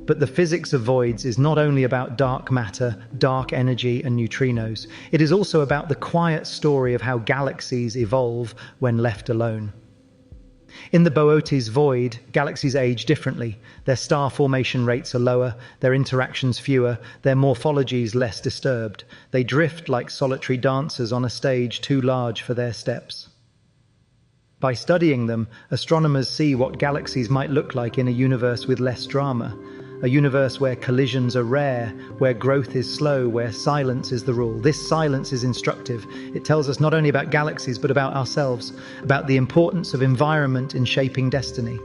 But the physics of voids is not only about dark matter, dark energy, and neutrinos. It is also about the quiet story of how galaxies evolve when left alone. In the Boötes Void, galaxies age differently. Their star formation rates are lower, their interactions fewer, their morphologies less disturbed. They drift like solitary dancers on a stage too large for their steps. By studying them, astronomers see what galaxies might look like in a universe with less drama. A universe where collisions are rare, where growth is slow, where silence is the rule. This silence is instructive. It tells us not only about galaxies, but about ourselves, about the importance of environment in shaping destiny.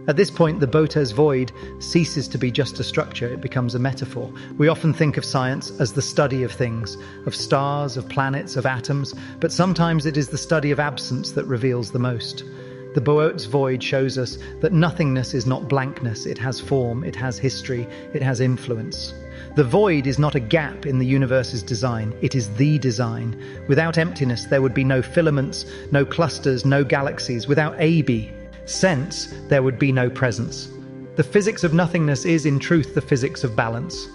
At this point, the Boötes Void ceases to be just a structure, it becomes a metaphor. We often think of science as the study of things, of stars, of planets, of atoms, but sometimes it is the study of absence that reveals the most. The Boötes Void shows us that nothingness is not blankness. It has form, it has history, it has influence. The void is not a gap in the universe's design, it is the design. Without emptiness, there would be no filaments, no clusters, no galaxies. Without sense, there would be no presence. The physics of nothingness is, in truth, the physics of balance.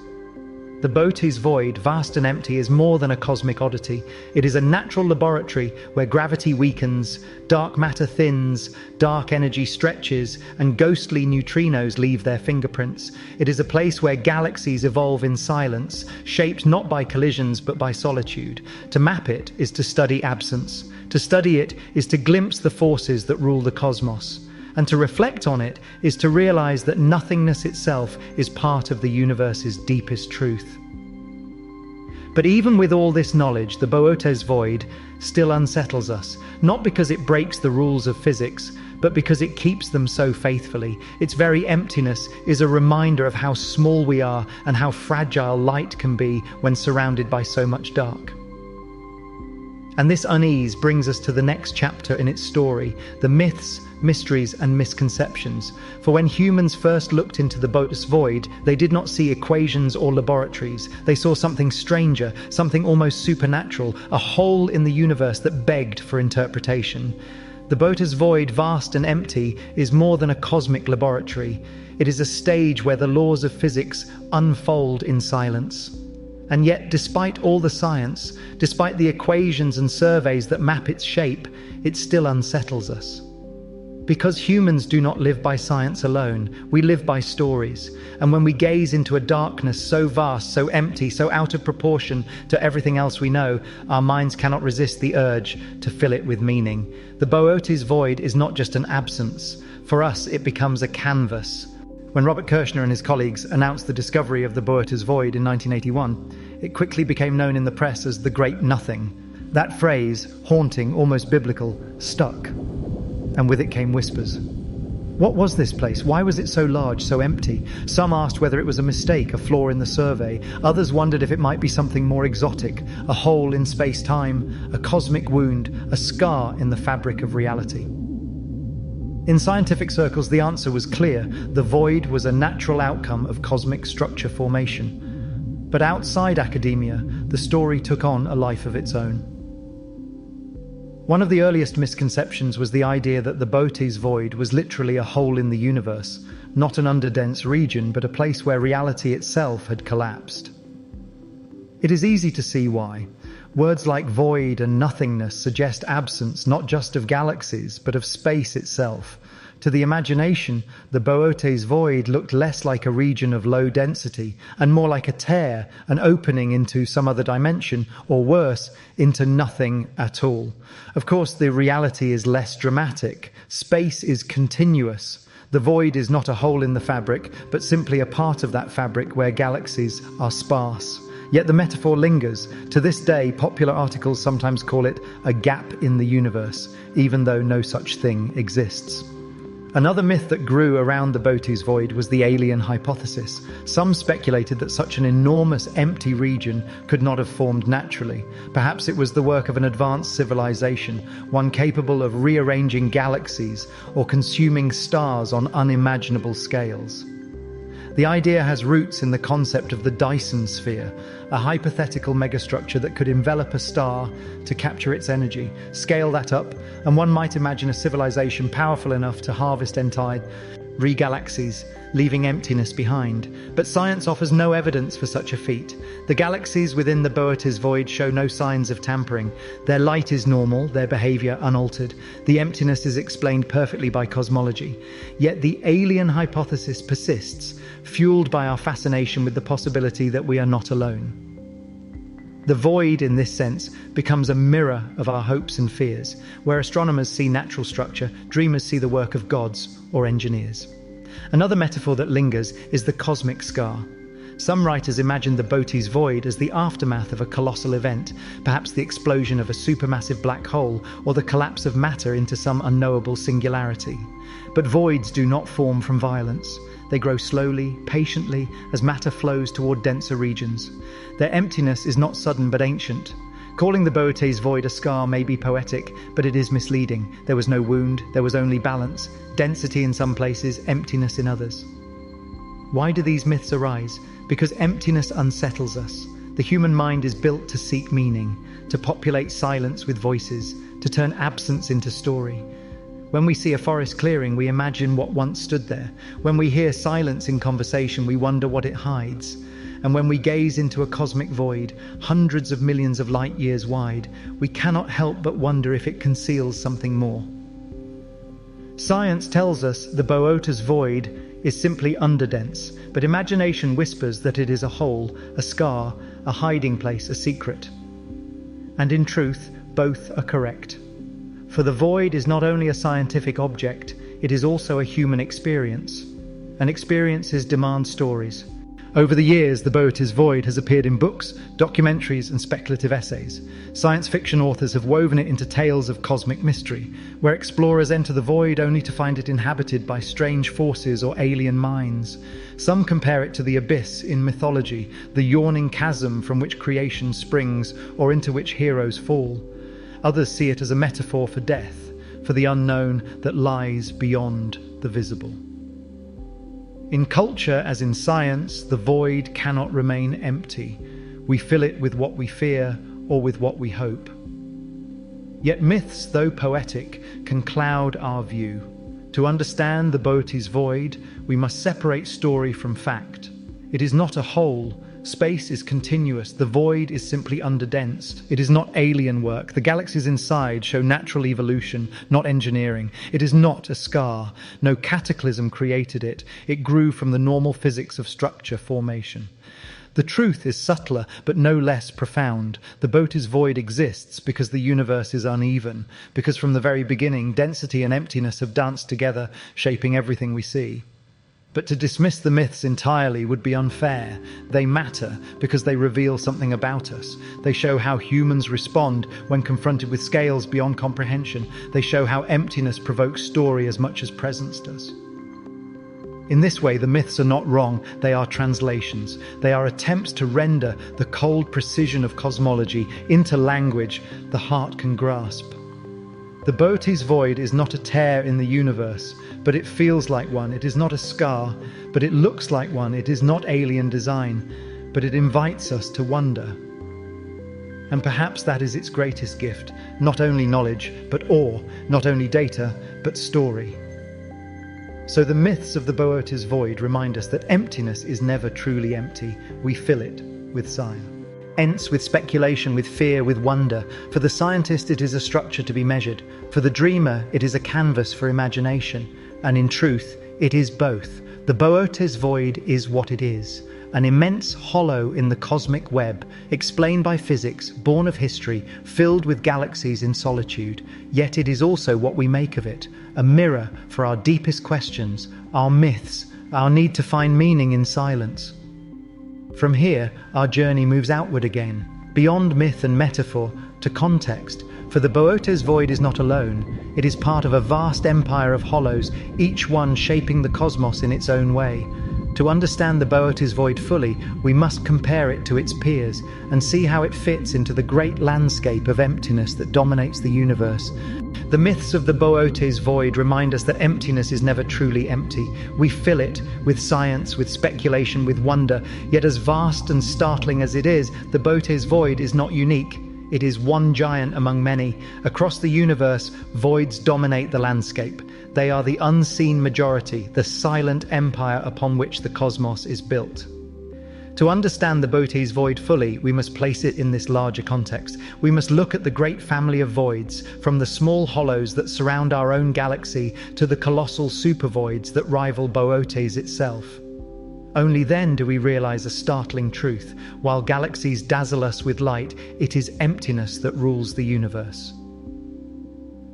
The Boötes Void, vast and empty, is more than a cosmic oddity. It is a natural laboratory where gravity weakens, dark matter thins, dark energy stretches, and ghostly neutrinos leave their fingerprints. It is a place where galaxies evolve in silence, shaped not by collisions but by solitude. To map it is to study absence. To study it is to glimpse the forces that rule the cosmos. And to reflect on it is to realize that nothingness itself is part of the universe's deepest truth. But even with all this knowledge, the Boötes Void still unsettles us, not because it breaks the rules of physics, but because it keeps them so faithfully. Its very emptiness is a reminder of how small we are and how fragile light can be when surrounded by so much dark. And this unease brings us to the next chapter in its story, the myths, mysteries, and misconceptions. For when humans first looked into the Boötes Void, they did not see equations or laboratories. They saw something stranger, something almost supernatural, a hole in the universe that begged for interpretation. The Boötes Void, vast and empty, is more than a cosmic laboratory. It is a stage where the laws of physics unfold in silence. And yet, despite all the science, despite the equations and surveys that map its shape, it still unsettles us. Because humans do not live by science alone, we live by stories. And when we gaze into a darkness so vast, so empty, so out of proportion to everything else we know, our minds cannot resist the urge to fill it with meaning. The Boötes Void is not just an absence. For us, it becomes a canvas. When Robert Kirshner and his colleagues announced the discovery of the Boötes Void in 1981, it quickly became known in the press as the Great Nothing. That phrase, haunting, almost biblical, stuck. And with it came whispers. What was this place? Why was it so large, so empty? Some asked whether it was a mistake, a flaw in the survey. Others wondered if it might be something more exotic, a hole in space-time, a cosmic wound, a scar in the fabric of reality. In scientific circles, the answer was clear. The void was a natural outcome of cosmic structure formation. But outside academia, the story took on a life of its own. One of the earliest misconceptions was the idea that the Boötes Void was literally a hole in the universe, not an underdense region, but a place where reality itself had collapsed. It is easy to see why. Words like void and nothingness suggest absence not just of galaxies, but of space itself. To the imagination, the Boötes Void looked less like a region of low density and more like a tear, an opening into some other dimension, or worse, into nothing at all. Of course, the reality is less dramatic. Space is continuous. The void is not a hole in the fabric, but simply a part of that fabric where galaxies are sparse. Yet the metaphor lingers. To this day, popular articles sometimes call it a gap in the universe, even though no such thing exists. Another myth that grew around the Boötes Void was the alien hypothesis. Some speculated that such an enormous empty region could not have formed naturally. Perhaps it was the work of an advanced civilization, one capable of rearranging galaxies or consuming stars on unimaginable scales. The idea has roots in the concept of the Dyson sphere, a hypothetical megastructure that could envelop a star to capture its energy. Scale that up, and one might imagine a civilization powerful enough to harvest entire galaxies, leaving emptiness behind. But science offers no evidence for such a feat. The galaxies within the Boötes Void show no signs of tampering. Their light is normal, their behavior unaltered. The emptiness is explained perfectly by cosmology. Yet the alien hypothesis persists, fueled by our fascination with the possibility that we are not alone. The void, in this sense, becomes a mirror of our hopes and fears. Where astronomers see natural structure, dreamers see the work of gods or engineers. Another metaphor that lingers is the cosmic scar. Some writers imagine the Boötes Void as the aftermath of a colossal event, perhaps the explosion of a supermassive black hole or the collapse of matter into some unknowable singularity. But voids do not form from violence. They grow slowly, patiently, as matter flows toward denser regions. Their emptiness is not sudden but ancient. Calling the Boötes Void a scar may be poetic, but it is misleading. There was no wound, there was only balance, density in some places, emptiness in others. Why do these myths arise? Because emptiness unsettles us. The human mind is built to seek meaning, to populate silence with voices, to turn absence into story. When we see a forest clearing, we imagine what once stood there. When we hear silence in conversation, we wonder what it hides. And when we gaze into a cosmic void, hundreds of millions of light years wide, we cannot help but wonder if it conceals something more. Science tells us the Boötes Void is simply underdense, but imagination whispers that it is a hole, a scar, a hiding place, a secret. And in truth, both are correct. For the void is not only a scientific object, it is also a human experience. And experiences demand stories. Over the years, the Boötes Void has appeared in books, documentaries, and speculative essays. Science fiction authors have woven it into tales of cosmic mystery, where explorers enter the void only to find it inhabited by strange forces or alien minds. Some compare it to the abyss in mythology, the yawning chasm from which creation springs or into which heroes fall. Others see it as a metaphor for death, for the unknown that lies beyond the visible. In culture, as in science, the void cannot remain empty. We fill it with what we fear or with what we hope. Yet myths, though poetic, can cloud our view. To understand the Boötes Void, we must separate story from fact. It is not a whole. Space is continuous. The void is simply underdensed. It is not alien work. The galaxies inside show natural evolution, not engineering. It is not a scar. No cataclysm created it. It grew from the normal physics of structure formation. The truth is subtler, but no less profound. The Boötes Void exists because the universe is uneven, because from the very beginning, density and emptiness have danced together, shaping everything we see. But to dismiss the myths entirely would be unfair. They matter because they reveal something about us. They show how humans respond when confronted with scales beyond comprehension. They show how emptiness provokes story as much as presence does. In this way, the myths are not wrong, they are translations. They are attempts to render the cold precision of cosmology into language the heart can grasp. The Boötes Void is not a tear in the universe, but it feels like one. It is not a scar, but it looks like one. It is not alien design, but it invites us to wonder. And perhaps that is its greatest gift, not only knowledge, but awe, not only data, but story. So the myths of the Boötes Void remind us that emptiness is never truly empty. We fill it with science. Hence, with speculation, with fear, with wonder. For the scientist, it is a structure to be measured. For the dreamer, it is a canvas for imagination. And in truth, it is both. The Boötes Void is what it is. An immense hollow in the cosmic web, explained by physics, born of history, filled with galaxies in solitude. Yet it is also what we make of it, a mirror for our deepest questions, our myths, our need to find meaning in silence. From here, our journey moves outward again, beyond myth and metaphor, to context. For the Boötes Void is not alone. It is part of a vast empire of hollows, each one shaping the cosmos in its own way. To understand the Boötes Void fully, we must compare it to its peers and see how it fits into the great landscape of emptiness that dominates the universe. The myths of the Boötes Void remind us that emptiness is never truly empty. We fill it with science, with speculation, with wonder. Yet as vast and startling as it is, the Boötes Void is not unique. It is one giant among many. Across the universe, voids dominate the landscape. They are the unseen majority, the silent empire upon which the cosmos is built. To understand the Boötes Void fully, we must place it in this larger context. We must look at the great family of voids, from the small hollows that surround our own galaxy to the colossal supervoids that rival Boötes itself. Only then do we realize a startling truth. While galaxies dazzle us with light, it is emptiness that rules the universe.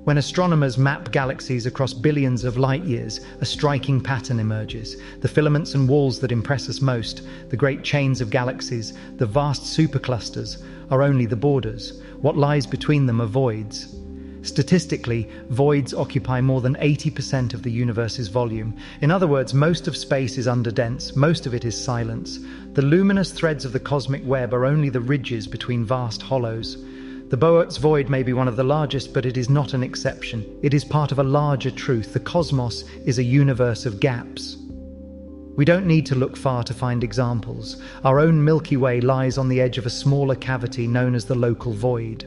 When astronomers map galaxies across billions of light years, a striking pattern emerges. The filaments and walls that impress us most, the great chains of galaxies, the vast superclusters, are only the borders. What lies between them are voids. Statistically, voids occupy more than 80% of the universe's volume. In other words, most of space is underdense, most of it is silence. The luminous threads of the cosmic web are only the ridges between vast hollows. The Boötes Void may be one of the largest, but it is not an exception. It is part of a larger truth. The cosmos is a universe of gaps. We don't need to look far to find examples. Our own Milky Way lies on the edge of a smaller cavity known as the local void.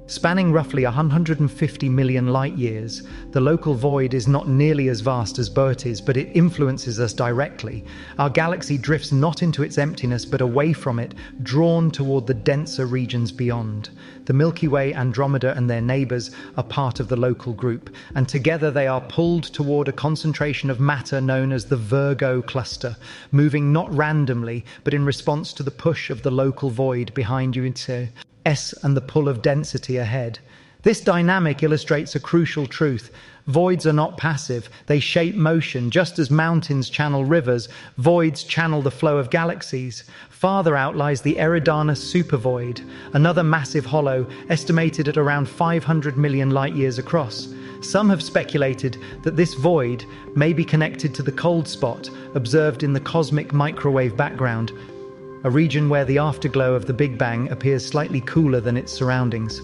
Spanning roughly 150 million light-years, the local void is not nearly as vast as Boötes, but it influences us directly. Our galaxy drifts not into its emptiness, but away from it, drawn toward the denser regions beyond. The Milky Way, Andromeda, and their neighbors are part of the local group, and together they are pulled toward a concentration of matter known as the Virgo cluster, moving not randomly, but in response to the push of the local void behind you into S and the pull of density ahead. This dynamic illustrates a crucial truth. Voids are not passive. They shape motion. Just as mountains channel rivers, voids channel the flow of galaxies. Farther out lies the Eridanus supervoid, another massive hollow estimated at around 500 million light-years across. Some have speculated that this void may be connected to the cold spot observed in the cosmic microwave background, a region where the afterglow of the Big Bang appears slightly cooler than its surroundings.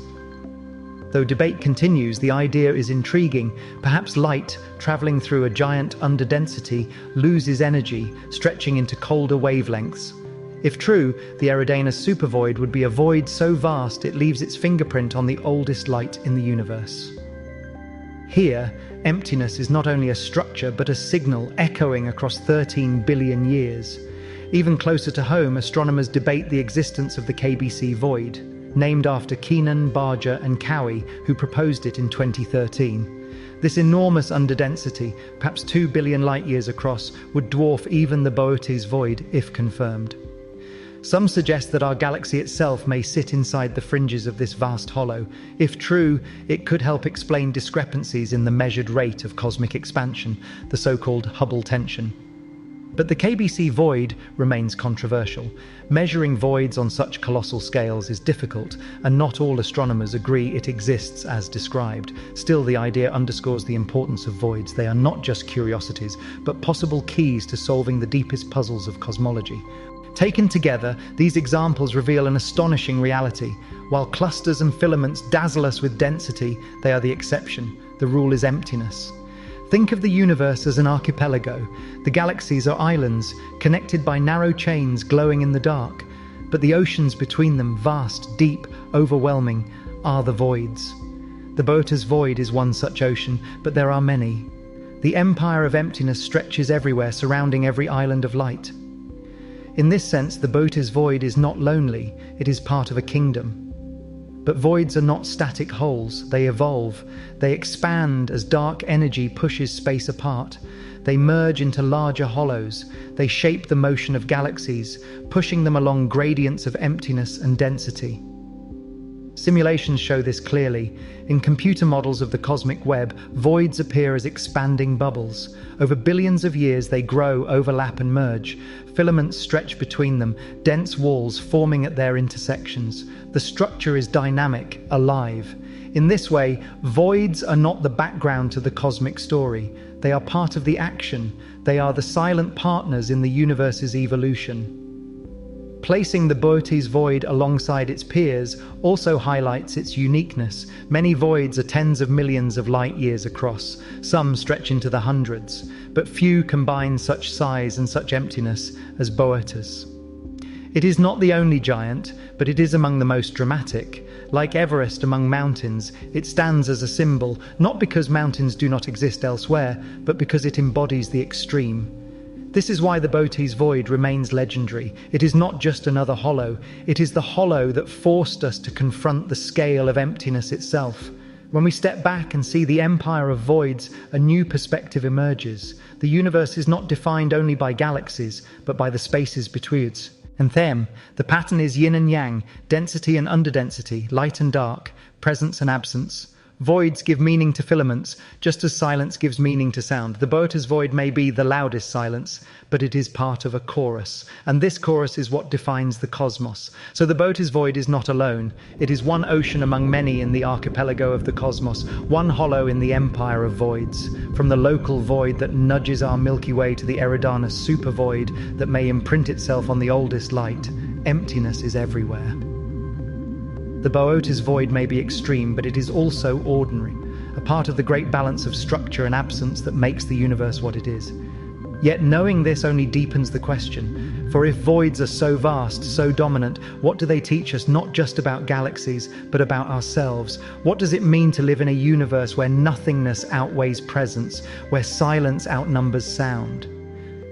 Though debate continues, the idea is intriguing. Perhaps light, traveling through a giant underdensity, loses energy, stretching into colder wavelengths. If true, the Eridanus supervoid would be a void so vast it leaves its fingerprint on the oldest light in the universe. Here, emptiness is not only a structure but a signal echoing across 13 billion years. Even closer to home, astronomers debate the existence of the KBC void, named after Keenan, Barger and Cowie, who proposed it in 2013. This enormous underdensity, perhaps 2 billion light-years across, would dwarf even the Boötes Void if confirmed. Some suggest that our galaxy itself may sit inside the fringes of this vast hollow. If true, it could help explain discrepancies in the measured rate of cosmic expansion, the so-called Hubble tension. But the KBC void remains controversial. Measuring voids on such colossal scales is difficult, and not all astronomers agree it exists as described. Still, the idea underscores the importance of voids. They are not just curiosities, but possible keys to solving the deepest puzzles of cosmology. Taken together, these examples reveal an astonishing reality. While clusters and filaments dazzle us with density, they are the exception. The rule is emptiness. Think of the universe as an archipelago. The galaxies are islands, connected by narrow chains glowing in the dark. But the oceans between them, vast, deep, overwhelming, are the voids. The Boötes Void is one such ocean, but there are many. The empire of emptiness stretches everywhere, surrounding every island of light. In this sense, the Boötes Void is not lonely, it is part of a kingdom. But voids are not static holes, they evolve. They expand as dark energy pushes space apart. They merge into larger hollows. They shape the motion of galaxies, pushing them along gradients of emptiness and density. Simulations show this clearly. In computer models of the cosmic web, voids appear as expanding bubbles. Over billions of years, they grow, overlap, and merge. Filaments stretch between them, dense walls forming at their intersections. The structure is dynamic, alive. In this way, voids are not the background to the cosmic story. They are part of the action. They are the silent partners in the universe's evolution. Placing the Boötes Void alongside its peers also highlights its uniqueness. Many voids are tens of millions of light-years across. Some stretch into the hundreds, but few combine such size and such emptiness as Boötes. It is not the only giant, but it is among the most dramatic. Like Everest among mountains, it stands as a symbol, not because mountains do not exist elsewhere, but because it embodies the extreme. This is why the Boötes Void remains legendary. It is not just another hollow. It is the hollow that forced us to confront the scale of emptiness itself. When we step back and see the empire of voids, a new perspective emerges. The universe is not defined only by galaxies, but by the spaces between it. And them, the pattern is yin and yang, density and underdensity, light and dark, presence and absence. Voids give meaning to filaments, just as silence gives meaning to sound. The Boötes Void may be the loudest silence, but it is part of a chorus. And this chorus is what defines the cosmos. So the Boötes Void is not alone. It is one ocean among many in the archipelago of the cosmos, one hollow in the empire of voids. From the local void that nudges our Milky Way to the Eridanus supervoid that may imprint itself on the oldest light, emptiness is everywhere. The Boötes Void may be extreme, but it is also ordinary, a part of the great balance of structure and absence that makes the universe what it is. Yet knowing this only deepens the question, for if voids are so vast, so dominant, what do they teach us not just about galaxies, but about ourselves? What does it mean to live in a universe where nothingness outweighs presence, where silence outnumbers sound?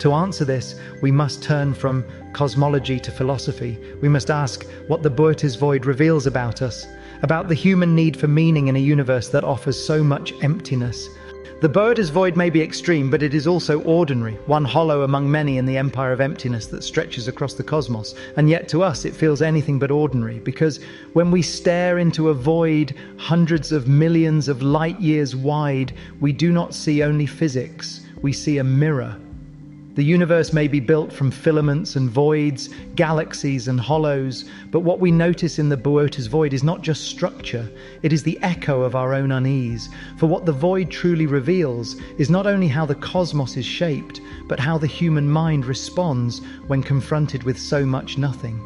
To answer this, we must turn from cosmology to philosophy. We must ask what the Boötes Void reveals about us, about the human need for meaning in a universe that offers so much emptiness. The Boötes Void may be extreme, but it is also ordinary, one hollow among many in the empire of emptiness that stretches across the cosmos. And yet to us it feels anything but ordinary, because when we stare into a void hundreds of millions of light years wide, we do not see only physics, we see a mirror. The universe may be built from filaments and voids, galaxies and hollows, but what we notice in the Boötes Void is not just structure, it is the echo of our own unease. For what the void truly reveals is not only how the cosmos is shaped, but how the human mind responds when confronted with so much nothing.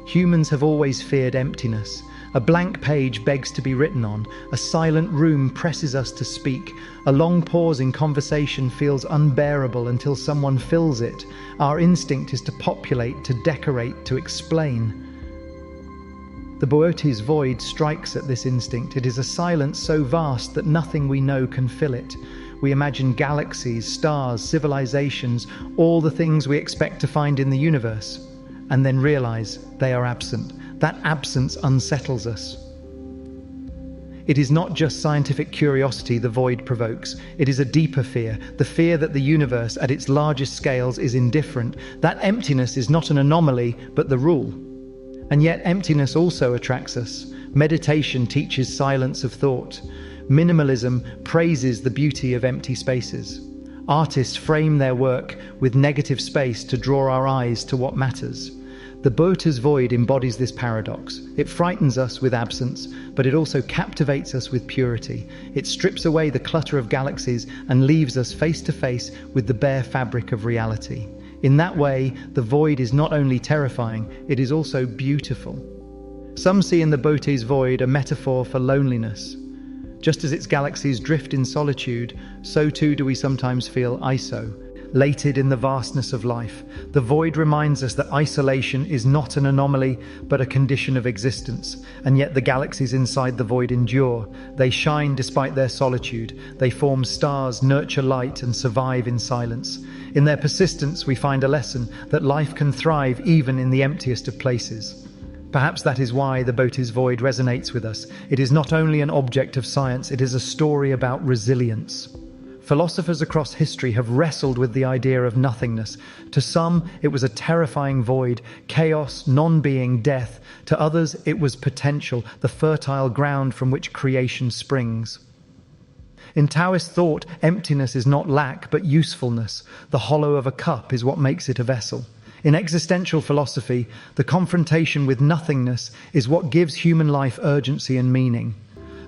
Humans have always feared emptiness. A blank page begs to be written on. A silent room presses us to speak. A long pause in conversation feels unbearable until someone fills it. Our instinct is to populate, to decorate, to explain. The Boötes Void strikes at this instinct. It is a silence so vast that nothing we know can fill it. We imagine galaxies, stars, civilizations, all the things we expect to find in the universe, and then realize they are absent. That absence unsettles us. It is not just scientific curiosity the void provokes. It is a deeper fear, the fear that the universe at its largest scales is indifferent. That emptiness is not an anomaly, but the rule. And yet emptiness also attracts us. Meditation teaches silence of thought. Minimalism praises the beauty of empty spaces. Artists frame their work with negative space to draw our eyes to what matters. The Boötes Void embodies this paradox. It frightens us with absence, but it also captivates us with purity. It strips away the clutter of galaxies and leaves us face to face with the bare fabric of reality. In that way, the void is not only terrifying, it is also beautiful. Some see in the Boötes Void a metaphor for loneliness. Just as its galaxies drift in solitude, so too do we sometimes feel isolated in the vastness of life. The void reminds us that isolation is not an anomaly, but a condition of existence. And yet the galaxies inside the void endure. They shine despite their solitude. They form stars, nurture light, and survive in silence. In their persistence, we find a lesson that life can thrive even in the emptiest of places. Perhaps that is why the Boötes Void resonates with us. It is not only an object of science, it is a story about resilience. Philosophers across history have wrestled with the idea of nothingness. To some, it was a terrifying void, chaos, non-being, death. To others, it was potential, the fertile ground from which creation springs. In Taoist thought, emptiness is not lack, but usefulness. The hollow of a cup is what makes it a vessel. In existential philosophy, the confrontation with nothingness is what gives human life urgency and meaning.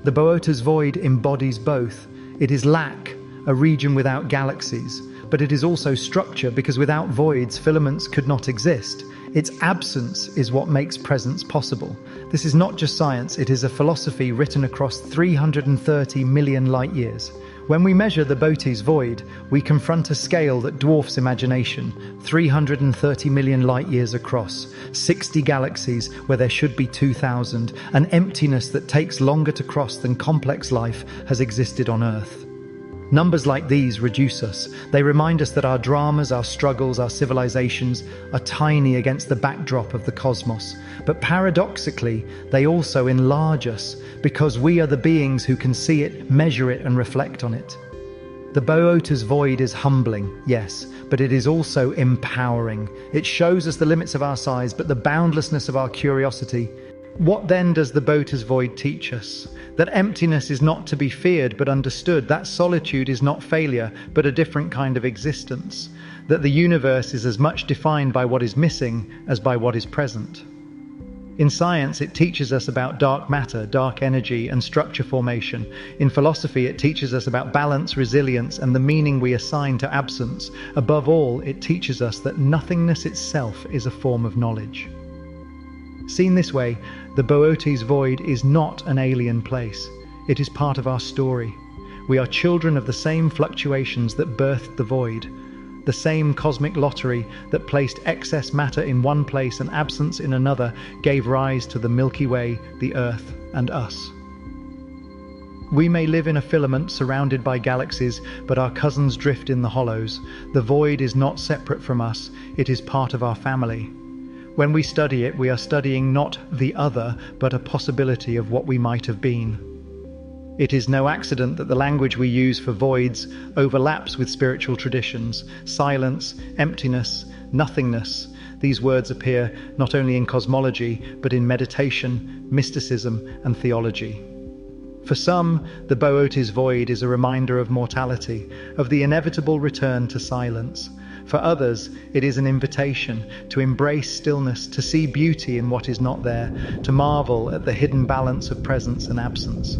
The Boötes Void embodies both. It is lack, a region without galaxies, but it is also structure, because without voids, filaments could not exist. Its absence is what makes presence possible. This is not just science, it is a philosophy written across 330 million light years. When we measure the Boötes Void, we confront a scale that dwarfs imagination. 330 million light years across, 60 galaxies where there should be 2,000, an emptiness that takes longer to cross than complex life has existed on Earth. Numbers like these reduce us. They remind us that our dramas, our struggles, our civilizations are tiny against the backdrop of the cosmos. But paradoxically, they also enlarge us, because we are the beings who can see it, measure it, and reflect on it. The Boötes Void is humbling, yes, but it is also empowering. It shows us the limits of our size, but the boundlessness of our curiosity. What then does the Boötes Void teach us? That emptiness is not to be feared but understood. That solitude is not failure but a different kind of existence. That the universe is as much defined by what is missing as by what is present. In science, it teaches us about dark matter, dark energy, and structure formation. In philosophy, it teaches us about balance, resilience, and the meaning we assign to absence. Above all, it teaches us that nothingness itself is a form of knowledge. Seen this way, the Boötes Void is not an alien place. It is part of our story. We are children of the same fluctuations that birthed the void, the same cosmic lottery that placed excess matter in one place and absence in another gave rise to the Milky Way, the Earth, and us. We may live in a filament surrounded by galaxies, but our cousins drift in the hollows. The void is not separate from us, it is part of our family. When we study it, we are studying not the other, but a possibility of what we might have been. It is no accident that the language we use for voids overlaps with spiritual traditions. Silence, emptiness, nothingness. These words appear not only in cosmology, but in meditation, mysticism, and theology. For some, the Boötes Void is a reminder of mortality, of the inevitable return to silence. For others, it is an invitation to embrace stillness, to see beauty in what is not there, to marvel at the hidden balance of presence and absence.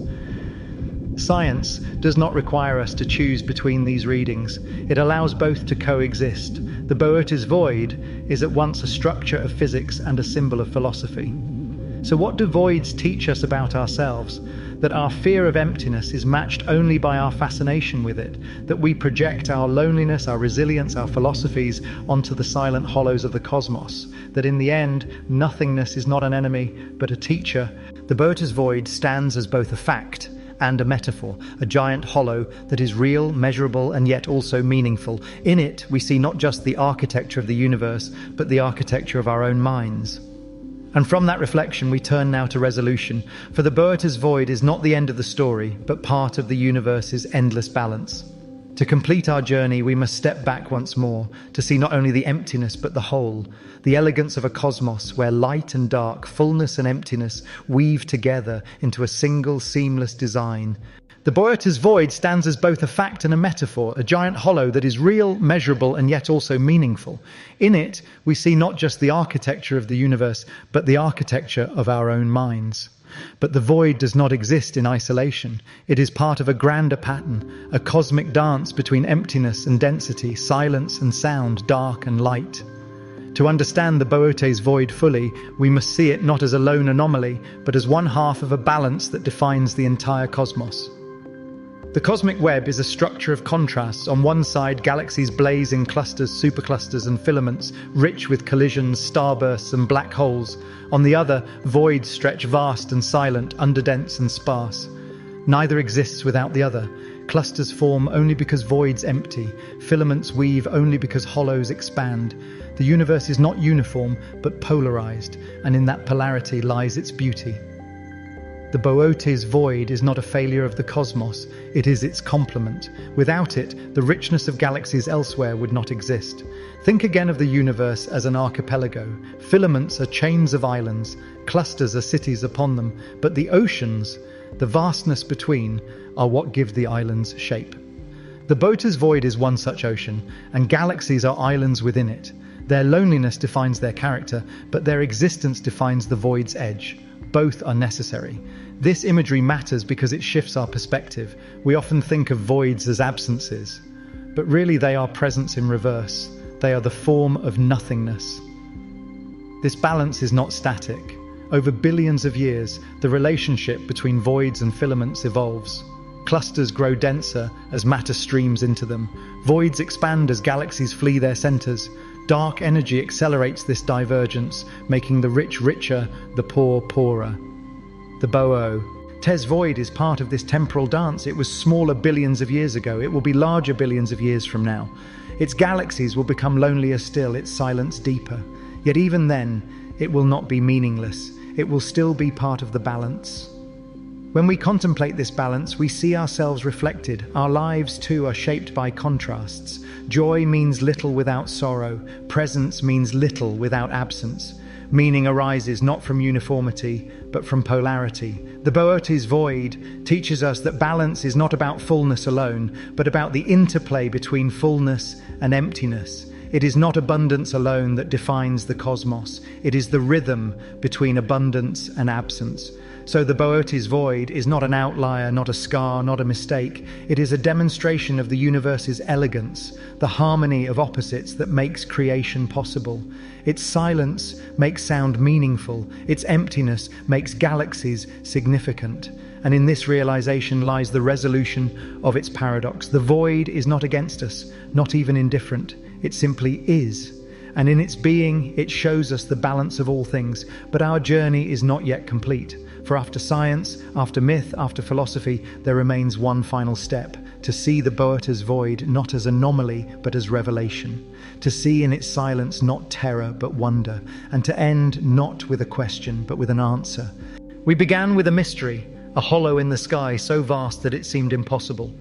Science does not require us to choose between these readings. It allows both to coexist. The Boötes Void is at once a structure of physics and a symbol of philosophy. So what do voids teach us about ourselves? That our fear of emptiness is matched only by our fascination with it, that we project our loneliness, our resilience, our philosophies onto the silent hollows of the cosmos, that in the end, nothingness is not an enemy, but a teacher. The Boötes Void stands as both a fact and a metaphor, a giant hollow that is real, measurable, and yet also meaningful. In it, we see not just the architecture of the universe, but the architecture of our own minds. And from that reflection, we turn now to resolution, for the Boötes Void is not the end of the story, but part of the universe's endless balance. To complete our journey, we must step back once more, to see not only the emptiness, but the whole, the elegance of a cosmos where light and dark, fullness and emptiness weave together into a single, seamless design. The Boötes Void stands as both a fact and a metaphor, a giant hollow that is real, measurable, and yet also meaningful. In it, we see not just the architecture of the universe, but the architecture of our own minds. But the void does not exist in isolation. It is part of a grander pattern, a cosmic dance between emptiness and density, silence and sound, dark and light. To understand the Boötes Void fully, we must see it not as a lone anomaly, but as one half of a balance that defines the entire cosmos. The cosmic web is a structure of contrasts. On one side, galaxies blaze in clusters, superclusters, and filaments, rich with collisions, starbursts, and black holes. On the other, voids stretch vast and silent, underdense and sparse. Neither exists without the other. Clusters form only because voids empty. Filaments weave only because hollows expand. The universe is not uniform, but polarized, and in that polarity lies its beauty. The Boötes Void is not a failure of the cosmos, it is its complement. Without it, the richness of galaxies elsewhere would not exist. Think again of the universe as an archipelago. Filaments are chains of islands, clusters are cities upon them, but the oceans, the vastness between, are what give the islands shape. The Boötes Void is one such ocean, and galaxies are islands within it. Their loneliness defines their character, but their existence defines the void's edge. Both are necessary. This imagery matters because it shifts our perspective. We often think of voids as absences, but really they are presence in reverse. They are the form of nothingness. This balance is not static. Over billions of years, the relationship between voids and filaments evolves. Clusters grow denser as matter streams into them. Voids expand as galaxies flee their centers. Dark energy accelerates this divergence, making the rich richer, the poor poorer. The Boötes Void is part of this temporal dance. It was smaller billions of years ago. It will be larger billions of years from now. Its galaxies will become lonelier still, its silence deeper. Yet even then, it will not be meaningless. It will still be part of the balance. When we contemplate this balance, we see ourselves reflected. Our lives, too, are shaped by contrasts. Joy means little without sorrow. Presence means little without absence. Meaning arises not from uniformity, but from polarity. The Boötes Void teaches us that balance is not about fullness alone, but about the interplay between fullness and emptiness. It is not abundance alone that defines the cosmos. It is the rhythm between abundance and absence. So the Boötes Void is not an outlier, not a scar, not a mistake. It is a demonstration of the universe's elegance, the harmony of opposites that makes creation possible. Its silence makes sound meaningful. Its emptiness makes galaxies significant. And in this realization lies the resolution of its paradox. The void is not against us, not even indifferent. It simply is. And in its being, it shows us the balance of all things. But our journey is not yet complete. For after science, after myth, after philosophy, there remains one final step: to see the Boötes Void not as anomaly, but as revelation. To see in its silence not terror, but wonder. And to end not with a question, but with an answer. We began with a mystery, a hollow in the sky so vast that it seemed impossible.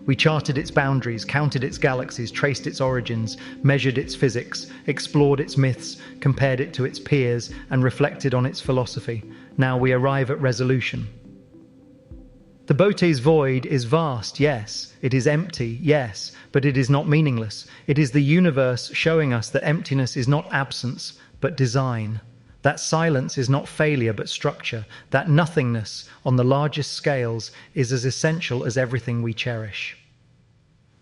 We charted its boundaries, counted its galaxies, traced its origins, measured its physics, explored its myths, compared it to its peers, and reflected on its philosophy. Now we arrive at resolution. The Boötes Void is vast, yes. It is empty, yes. But it is not meaningless. It is the universe showing us that emptiness is not absence, but design. That silence is not failure, but structure. That nothingness, on the largest scales, is as essential as everything we cherish.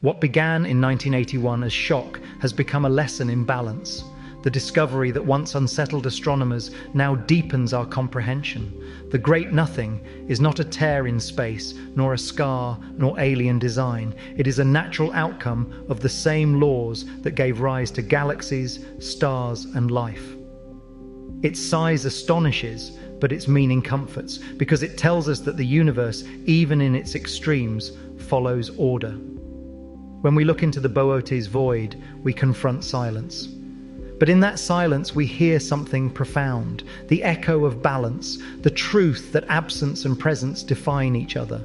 What began in 1981 as shock has become a lesson in balance. The discovery that once unsettled astronomers now deepens our comprehension. The great nothing is not a tear in space, nor a scar, nor alien design. It is a natural outcome of the same laws that gave rise to galaxies, stars, and life. Its size astonishes, but its meaning comforts, because it tells us that the universe, even in its extremes, follows order. When we look into the Boötes Void, we confront silence. But in that silence, we hear something profound, the echo of balance, the truth that absence and presence define each other.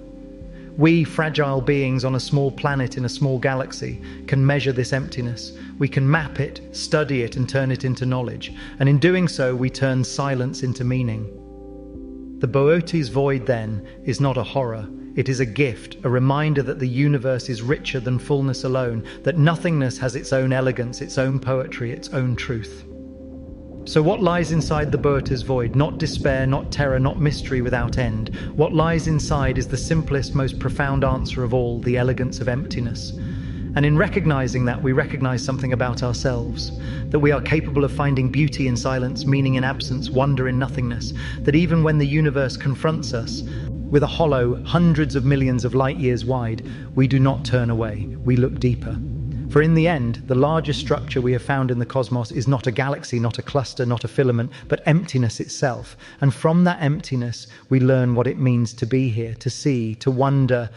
We, fragile beings on a small planet in a small galaxy, can measure this emptiness. We can map it, study it, and turn it into knowledge. And in doing so, we turn silence into meaning. The Boötes Void, then, is not a horror. It is a gift, a reminder that the universe is richer than fullness alone, that nothingness has its own elegance, its own poetry, its own truth. So what lies inside the Boötes Void? Not despair, not terror, not mystery without end. What lies inside is the simplest, most profound answer of all, the elegance of emptiness. And in recognizing that, we recognize something about ourselves, that we are capable of finding beauty in silence, meaning in absence, wonder in nothingness, that even when the universe confronts us with a hollow hundreds of millions of light years wide, we do not turn away, we look deeper. For in the end, the largest structure we have found in the cosmos is not a galaxy, not a cluster, not a filament, but emptiness itself. And from that emptiness, we learn what it means to be here, to see, to wonder,